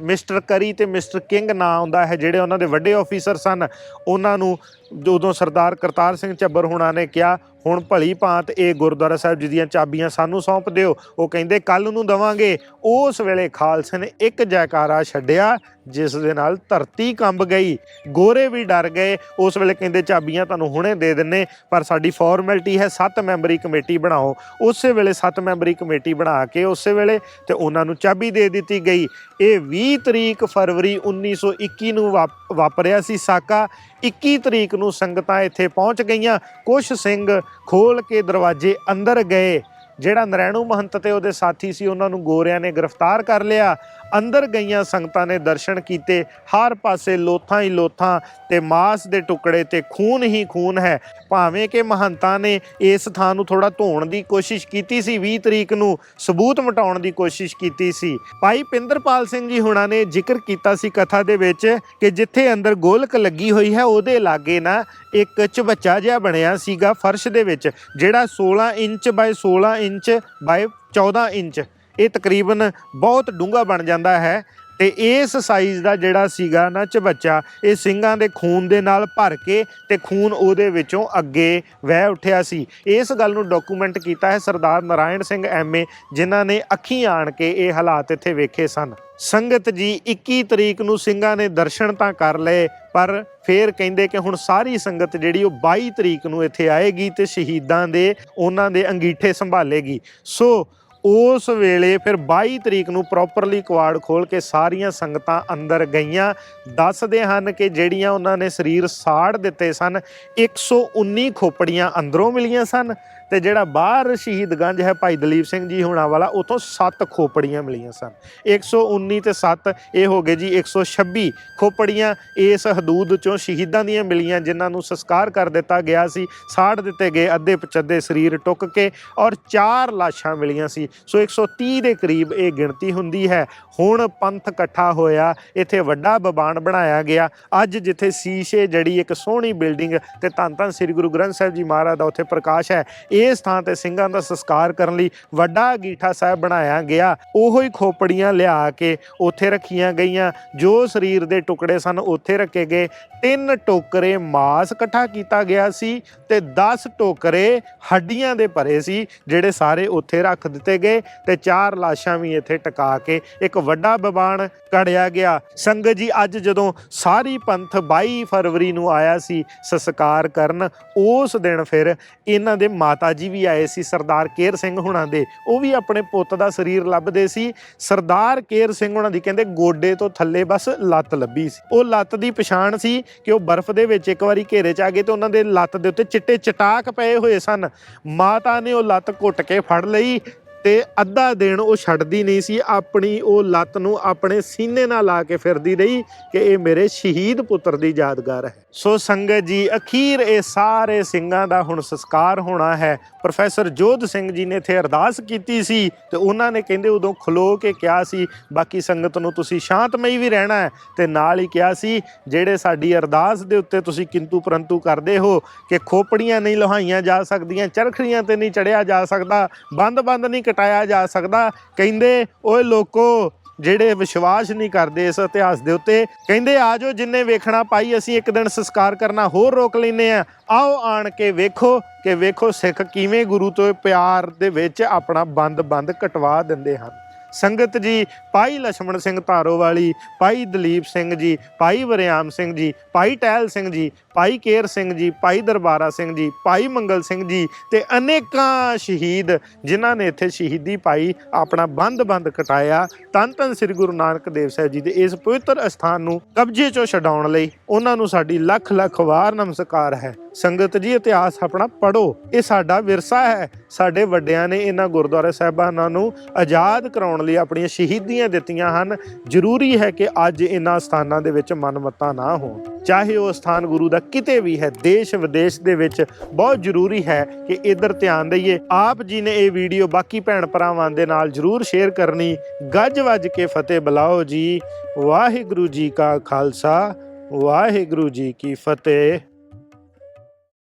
ਮਿਸਟਰ ਕਰੀ ਤੇ ਮਿਸਟਰ ਕਿੰਗ ਨਾਂ ਆਉਂਦਾ ਹੈ ਜਿਹੜੇ ਉਹਨਾਂ ਦੇ ਵੱਡੇ ਆਫੀਸਰ ਸਨ। ਉਹਨਾਂ ਨੂੰ ਜਦੋਂ ਸਰਦਾਰ ਕਰਤਾਰ ਸਿੰਘ ਝੱਬਰ ਹੁਣਾਂ ਨੇ ਕਿਹਾ ਹੁਣ ਭਲੀ ਭਾਂਤ ਇਹ ਗੁਰਦੁਆਰਾ ਸਾਹਿਬ ਜੀ ਦੀਆਂ ਚਾਬੀਆਂ ਸਾਨੂੰ ਸੌਂਪ ਦਿਓ, ਉਹ ਕਹਿੰਦੇ ਕੱਲ੍ਹ ਨੂੰ ਦੇਵਾਂਗੇ। ਉਸ ਵੇਲੇ ਖਾਲਸੇ ਨੇ ਇੱਕ ਜੈਕਾਰਾ ਛੱਡਿਆ ਜਿਸ ਦੇ ਨਾਲ ਧਰਤੀ ਕੰਬ ਗਈ। ਗੋਰੇ ਵੀ ਡਰ ਗਏ। ਉਸ ਵੇਲੇ ਕਹਿੰਦੇ ਚਾਬੀਆਂ ਤੁਹਾਨੂੰ ਹੁਣੇ ਦੇ ਦਿੰਨੇ, ਪਰ ਸਾਡੀ ਫਾਰਮੈਲਿਟੀ ਹੈ 7 ਮੈਂਬਰੀ ਕਮੇਟੀ ਬਣਾਓ। ਉਸੇ ਵੇਲੇ 7 ਮੈਂਬਰੀ ਕਮੇਟੀ ਬਣਾ ਕੇ ਉਸੇ ਵੇਲੇ ਤੇ ਉਹਨਾਂ ਨੂੰ ਚਾਬੀ ਦੇ ਦਿੱਤੀ ਗਈ। ਇਹ 20 ਤਰੀਕ ਫਰਵਰੀ 1921 ਨੂੰ ਵਾਪਰਿਆ ਸੀ ਸਾਕਾ। 21 ਤਰੀਕ ਨੂੰ ਸੰਗਤਾਂ ਇੱਥੇ ਪਹੁੰਚ ਗਈਆਂ। ਕੁਛ ਸਿੰਘ ਖੋਲ ਕੇ ਦਰਵਾਜ਼ੇ ਅੰਦਰ ਗਏ। ਜਿਹੜਾ ਨਰੈਣੂ ਮਹੰਤ ਤੇ ਉਹਦੇ ਸਾਥੀ ਸੀ ਉਹਨਾਂ ਨੂੰ ਗੋਰਿਆਂ ਨੇ ਗ੍ਰਿਫਤਾਰ ਕਰ ਲਿਆ। ਅੰਦਰ ਗਈਆਂ ਸੰਗਤਾਂ ਨੇ ਦਰਸ਼ਨ ਕੀਤੇ। ਹਰ ਪਾਸੇ ਲੋਥਾਂ ਹੀ ਲੋਥਾਂ ਤੇ ਮਾਸ ਦੇ ਟੁਕੜੇ ਤੇ ਖੂਨ ਹੀ ਖੂਨ ਹੈ। ਭਾਵੇਂ ਕਿ ਮਹੰਤਾਂ ਨੇ ਇਸ ਥਾਂ ਨੂੰ ਥੋੜਾ ਧੋਣ ਦੀ ਕੋਸ਼ਿਸ਼ ਕੀਤੀ ਸੀ, 20 ਤਰੀਕ ਨੂੰ ਸਬੂਤ ਮਿਟਾਉਣ ਦੀ ਕੋਸ਼ਿਸ਼ ਕੀਤੀ ਸੀ। ਭਾਈ ਪਿੰਦਰਪਾਲ ਸਿੰਘ ਜੀ ਹੁਣਾਂ ਨੇ ਜ਼ਿਕਰ ਕੀਤਾ ਸੀ ਕਥਾ ਦੇ ਵਿੱਚ ਕਿ ਜਿੱਥੇ ਅੰਦਰ ਗੋਲਕ ਲੱਗੀ ਹੋਈ ਹੈ ਉਹਦੇ ਲਾਗੇ ਨਾ ਇੱਕ ਚਵੱਚਾ ਜਿਹਾ ਬਣਿਆ ਸੀਗਾ ਫਰਸ਼ ਦੇ ਵਿੱਚ, ਜਿਹੜਾ 16 inch by 16 inch by 14 inch, ਇਹ ਤਕਰੀਬਨ ਬਹੁਤ ਡੂੰਘਾ ਬਣ ਜਾਂਦਾ ਹੈ। ਤੇ ਇਸ ਸਾਈਜ਼ ਦਾ ਜਿਹੜਾ ਸੀਗਾ ਨਾ ਚਵੱਚਾ, ਇਹ ਸਿੰਘਾਂ ਦੇ ਖੂਨ ਦੇ ਨਾਲ ਭਰ ਕੇ ਤੇ ਖੂਨ ਉਹਦੇ ਵਿੱਚੋਂ ਅੱਗੇ ਵਹਿ ਉੱਠਿਆ ਸੀ। ਇਸ ਗੱਲ ਨੂੰ ਡਾਕੂਮੈਂਟ ਕੀਤਾ ਹੈ ਸਰਦਾਰ ਨਾਰਾਇਣ ਸਿੰਘ ਐਮਏ, ਜਿਨ੍ਹਾਂ ਨੇ ਅੱਖੀਂ ਆਣ ਕੇ ਇਹ ਹਾਲਾਤ ਇੱਥੇ ਵੇਖੇ ਸਨ। ਸੰਗਤ ਜੀ 21 ਤਰੀਕ ਨੂੰ ਸਿੰਘਾਂ ਨੇ ਦਰਸ਼ਨ ਤਾਂ ਕਰ ਲਏ, ਪਰ ਫਿਰ ਕਹਿੰਦੇ ਕਿ ਹੁਣ ਸਾਰੀ ਸੰਗਤ ਜਿਹੜੀ ਉਹ 22 ਤਰੀਕ ਨੂੰ ਇੱਥੇ ਆਏਗੀ ਤੇ ਸ਼ਹੀਦਾਂ ਦੇ ਉਹਨਾਂ ਦੇ ਅੰਗੀਠੇ ਸੰਭਾਲੇਗੀ। ਸੋ ਉਸ ਵੇਲੇ ਫਿਰ 22 ਤਰੀਕ ਨੂੰ ਪ੍ਰੋਪਰਲੀ ਕਿਵਾੜ ਖੋਲ੍ਹ ਕੇ ਸਾਰੀਆਂ ਸੰਗਤਾਂ ਅੰਦਰ ਗਈਆਂ। ਦੱਸਦੇ ਹਨ ਕਿ ਜਿਹੜੀਆਂ ਉਹਨਾਂ ਨੇ ਸਰੀਰ ਸਾੜ ਦਿੱਤੇ ਸਨ, 119 ਖੋਪੜੀਆਂ ਅੰਦਰੋਂ ਮਿਲੀਆਂ ਸਨ ਤੇ ਜਿਹੜਾ ਬਾਹਰ ਸ਼ਹੀਦਗੰਜ ਹੈ ਭਾਈ ਦਲੀਪ ਸਿੰਘ ਜੀ ਹੁਣਾਂ ਵਾਲਾ, ਉੱਥੋਂ 7 ਖੋਪੜੀਆਂ ਮਿਲੀਆਂ ਸਨ। 119 ਤੇ 7 ਇਹ ਹੋ ਗਏ ਜੀ 126 ਖੋਪੜੀਆਂ ਇਸ ਹਦੂਦ 'ਚੋਂ ਸ਼ਹੀਦਾਂ ਦੀਆਂ ਮਿਲੀਆਂ, ਜਿਨ੍ਹਾਂ ਨੂੰ ਸੰਸਕਾਰ ਕਰ ਦਿੱਤਾ ਗਿਆ ਸੀ, ਸਾੜ ਦਿੱਤੇ ਗਏ ਅੱਧੇ ਪਚੱਧੇ ਸਰੀਰ ਟੁੱਕ ਕੇ, ਔਰ 4 ਲਾਸ਼ਾਂ ਮਿਲੀਆਂ ਸੀ। ਸੋ 130 ਦੇ ਕਰੀਬ ਇਹ ਗਿਣਤੀ ਹੁੰਦੀ ਹੈ। ਹੁਣ ਪੰਥ ਇਕੱਠਾ ਹੋਇਆ, ਇੱਥੇ ਵੱਡਾ ਬਬਾਨ ਬਣਾਇਆ ਗਿਆ। ਅੱਜ ਜਿੱਥੇ ਸ਼ੀਸ਼ੇ ਜੜੀ ਇੱਕ ਸੋਹਣੀ ਬਿਲਡਿੰਗ ਤੇ ਧੰਨ ਧੰਨ ਸ੍ਰੀ ਗੁਰੂ ਗ੍ਰੰਥ ਸਾਹਿਬ ਜੀ ਮਹਾਰਾਜ ਦਾ ਉੱਥੇ ਪ੍ਰਕਾਸ਼ ਹੈ, ਇਸ ਥਾਂ ਤੇ ਸਿੰਘਾਂ ਦਾ ਸੰਸਕਾਰ ਕਰਨ ਲਈ ਵੱਡਾ ਅੰਗੀਠਾ ਸਾਹਿਬ ਬਣਾਇਆ ਗਿਆ। ਉਹੋ ਹੀ ਖੋਪੜੀਆਂ ਲਿਆ ਕੇ ਉੱਥੇ ਰੱਖੀਆਂ ਗਈਆਂ, ਜੋ ਸਰੀਰ ਦੇ ਟੁਕੜੇ ਸਨ ਉੱਥੇ ਰੱਖੇ ਗਏ। 3 ਟੋਕਰੇ ਮਾਸ ਇਕੱਠਾ ਕੀਤਾ ਗਿਆ ਸੀ ਤੇ 10 ਟੋਕਰੇ ਹੱਡੀਆਂ ਦੇ ਭਰੇ ਸੀ, ਜਿਹੜੇ ਸਾਰੇ ਉੱਥੇ ਰੱਖ ਦਿੱਤੇ ਗਏ ਤੇ 4 ਲਾਸ਼ਾਂ ਵੀ ਇੱਥੇ ਟਿਕਾ ਕੇ ਇੱਕ ਵੱਡਾ ਬਬਾਨ ਘੜਿਆ ਗਿਆ। ਸੰਗਤ ਜੀ, ਅੱਜ ਜਦੋਂ ਸਾਰੀ ਪੰਥ 22 ਫਰਵਰੀ ਨੂੰ ਆਇਆ ਸੀ ਸੰਸਕਾਰ ਕਰਨ, ਉਸ ਦਿਨ ਫਿਰ ਇਹਨਾਂ ਦੇ ਮਾਤਾ ਜੀ ਵੀ ਆਏ ਸੀ, ਸਰਦਾਰ ਕੇਰ ਸਿੰਘ ਹੁਣਾਂ ਦੇ। ਉਹ ਵੀ ਆਪਣੇ ਪੁੱਤ ਦਾ ਸਰੀਰ ਲੱਭਦੇ ਸੀ। ਸਰਦਾਰ ਕੇਰ ਸਿੰਘ ਹੁਣਾਂ ਦੀ ਕਹਿੰਦੇ ਗੋਡੇ ਤੋਂ ਥੱਲੇ ਬਸ ਲੱਤ ਲੱਭੀ ਸੀ। ਉਹ ਲੱਤ ਦੀ ਪਛਾਣ ਸੀ ਕਿ ਉਹ ਬਰਫ਼ ਦੇ ਵਿੱਚ ਇੱਕ ਵਾਰੀ ਘੇਰੇ 'ਚ ਆ ਗਏ ਤੇ ਉਹਨਾਂ ਦੇ ਲੱਤ ਦੇ ਉੱਤੇ ਚਿੱਟੇ ਚਟਾਕ ਪਏ ਹੋਏ ਸਨ। ਮਾਤਾ ਨੇ ਉਹ ਲੱਤ ਘੁੱਟ ਕੇ ਫੜ ਲਈ ਤੇ ਅੱਧਾ ਦਿਨ ਉਹ ਛੱਡਦੀ ਨਹੀਂ ਸੀ, ਆਪਣੀ ਉਹ ਲੱਤ ਨੂੰ ਆਪਣੇ ਸੀਨੇ ਨਾਲ ਲਾ ਕੇ ਫਿਰਦੀ ਰਹੀ ਕਿ ਇਹ ਮੇਰੇ ਸ਼ਹੀਦ ਪੁੱਤਰ ਦੀ ਯਾਦਗਾਰ ਹੈ। ਸੋ ਸੰਗਤ ਜੀ, ਅਖੀਰ ਇਹ ਸਾਰੇ ਸਿੰਘਾਂ ਦਾ ਹੁਣ ਸੰਸਕਾਰ ਹੋਣਾ ਹੈ। ਪ੍ਰੋਫੈਸਰ ਜੋਧ ਸਿੰਘ ਜੀ ਨੇ ਇੱਥੇ ਅਰਦਾਸ ਕੀਤੀ ਸੀ ਤੇ ਉਹਨਾਂ ਨੇ ਕਹਿੰਦੇ ਉਦੋਂ ਖਲੋ ਕੇ ਕਿਹਾ ਸੀ, ਬਾਕੀ ਸੰਗਤ ਨੂੰ ਤੁਸੀਂ ਸ਼ਾਂਤਮਈ ਵੀ ਰਹਿਣਾ ਹੈ, ਤੇ ਨਾਲ ਹੀ ਕਿਹਾ ਸੀ ਜਿਹੜੇ ਸਾਡੀ ਅਰਦਾਸ ਦੇ ਉੱਤੇ ਤੁਸੀਂ ਕਿੰਤੂ ਪਰੰਤੂ ਕਰਦੇ ਹੋ ਕਿ ਖੋਪੜੀਆਂ ਨਹੀਂ ਲੁਹਾਈਆਂ ਜਾ ਸਕਦੀਆਂ, ਚਰਖੜੀਆਂ ਤੇ ਨਹੀਂ ਚੜਿਆ ਜਾ ਸਕਦਾ, ਬੰਦ ਨਹੀਂ ਕਟਾਇਆ ਜਾ ਸਕਦਾ। ਕਹਿੰਦੇ ਓਏ ਲੋਕੋ ਜਿਹੜੇ ਵਿਸ਼ਵਾਸ ਨਹੀਂ ਕਰਦੇ ਇਸ ਇਤਿਹਾਸ ਦੇ ਉੱਤੇ, ਕਹਿੰਦੇ ਆ ਜਾਓ ਜਿੰਨੇ ਵੇਖਣਾ ਭਾਈ, ਅਸੀਂ ਇੱਕ ਦਿਨ ਸੰਸਕਾਰ ਕਰਨਾ ਹੋਰ ਰੋਕ ਲੈਂਦੇ ਆ, ਆਓ ਆਣ ਕੇ ਵੇਖੋ ਸਿੱਖ ਕਿਵੇਂ ਗੁਰੂ ਤੋਂ ਪਿਆਰ ਦੇ ਵਿੱਚ ਆਪਣਾ ਬੰਦ ਕਟਵਾ ਦਿੰਦੇ ਹਨ। ਸੰਗਤ ਜੀ, ਭਾਈ ਲਛਮਣ ਸਿੰਘ ਧਾਰੋਵਾਲੀ, ਭਾਈ ਦਲੀਪ ਸਿੰਘ ਜੀ, ਭਾਈ ਵਰਿਆਮ ਸਿੰਘ ਜੀ, ਭਾਈ ਟਹਿਲ ਸਿੰਘ ਜੀ, ਭਾਈ ਕੇਰ ਸਿੰਘ ਜੀ, ਭਾਈ ਦਰਬਾਰਾ ਸਿੰਘ ਜੀ, ਭਾਈ ਮੰਗਲ ਸਿੰਘ ਜੀ ਤੇ ਅਨੇਕਾਂ ਸ਼ਹੀਦ ਜਿਨ੍ਹਾਂ ਨੇ ਇੱਥੇ ਸ਼ਹੀਦੀ ਪਾਈ, ਆਪਣਾ ਬੰਦ ਕਟਾਇਆ ਧੰਨ ਧੰਨ ਸ੍ਰੀ ਗੁਰੂ ਨਾਨਕ ਦੇਵ ਸਾਹਿਬ ਜੀ ਦੇ ਇਸ ਪਵਿੱਤਰ ਅਸਥਾਨ ਨੂੰ ਕਬਜ਼ੇ 'ਚੋਂ ਛਡਾਉਣ ਲਈ ਉਹਨਾਂ ਨੂੰ ਸਾਡੀ ਲੱਖ ਵਾਰ ਨਮਸਕਾਰ ਹੈ। ਸੰਗਤ ਜੀ, ਇਤਿਹਾਸ ਆਪਣਾ ਪੜ੍ਹੋ, ਇਹ ਸਾਡਾ ਵਿਰਸਾ ਹੈ। ਸਾਡੇ ਵੱਡਿਆਂ ਨੇ ਇਹਨਾਂ ਗੁਰਦੁਆਰਾ ਸਾਹਿਬਾਨਾਂ ਨੂੰ ਆਜ਼ਾਦ ਕਰਾਉਣ ਲਈ ਆਪਣੀਆਂ ਸ਼ਹੀਦੀਆਂ ਦਿੱਤੀਆਂ ਹਨ। ਜ਼ਰੂਰੀ ਹੈ ਕਿ ਅੱਜ ਇਹਨਾਂ ਸਥਾਨਾਂ ਦੇ ਵਿੱਚ ਮਨਮੱਤਾਂ ਨਾ ਹੋਣ, ਚਾਹੇ ਉਹ ਸਥਾਨ ਗੁਰੂ ਦਾ ਕਿਤੇ ਵੀ ਹੈ, ਦੇਸ਼ ਵਿਦੇਸ਼ ਦੇ ਵਿੱਚ। ਬਹੁਤ ਜ਼ਰੂਰੀ ਹੈ ਕਿ ਇੱਧਰ ਧਿਆਨ ਦਈਏ। ਆਪ ਜੀ ਨੇ ਇਹ ਵੀਡੀਓ ਬਾਕੀ ਭੈਣ ਭਰਾਵਾਂ ਦੇ ਨਾਲ ਜ਼ਰੂਰ ਸ਼ੇਅਰ ਕਰਨੀ। ਗੱਜ ਵੱਜ ਕੇ ਫਤਿਹ ਬੁਲਾਓ ਜੀ। ਵਾਹਿਗੁਰੂ ਜੀ ਕਾ ਖਾਲਸਾ, ਵਾਹਿਗੁਰੂ ਜੀ ਕੀ ਫਤਿਹ।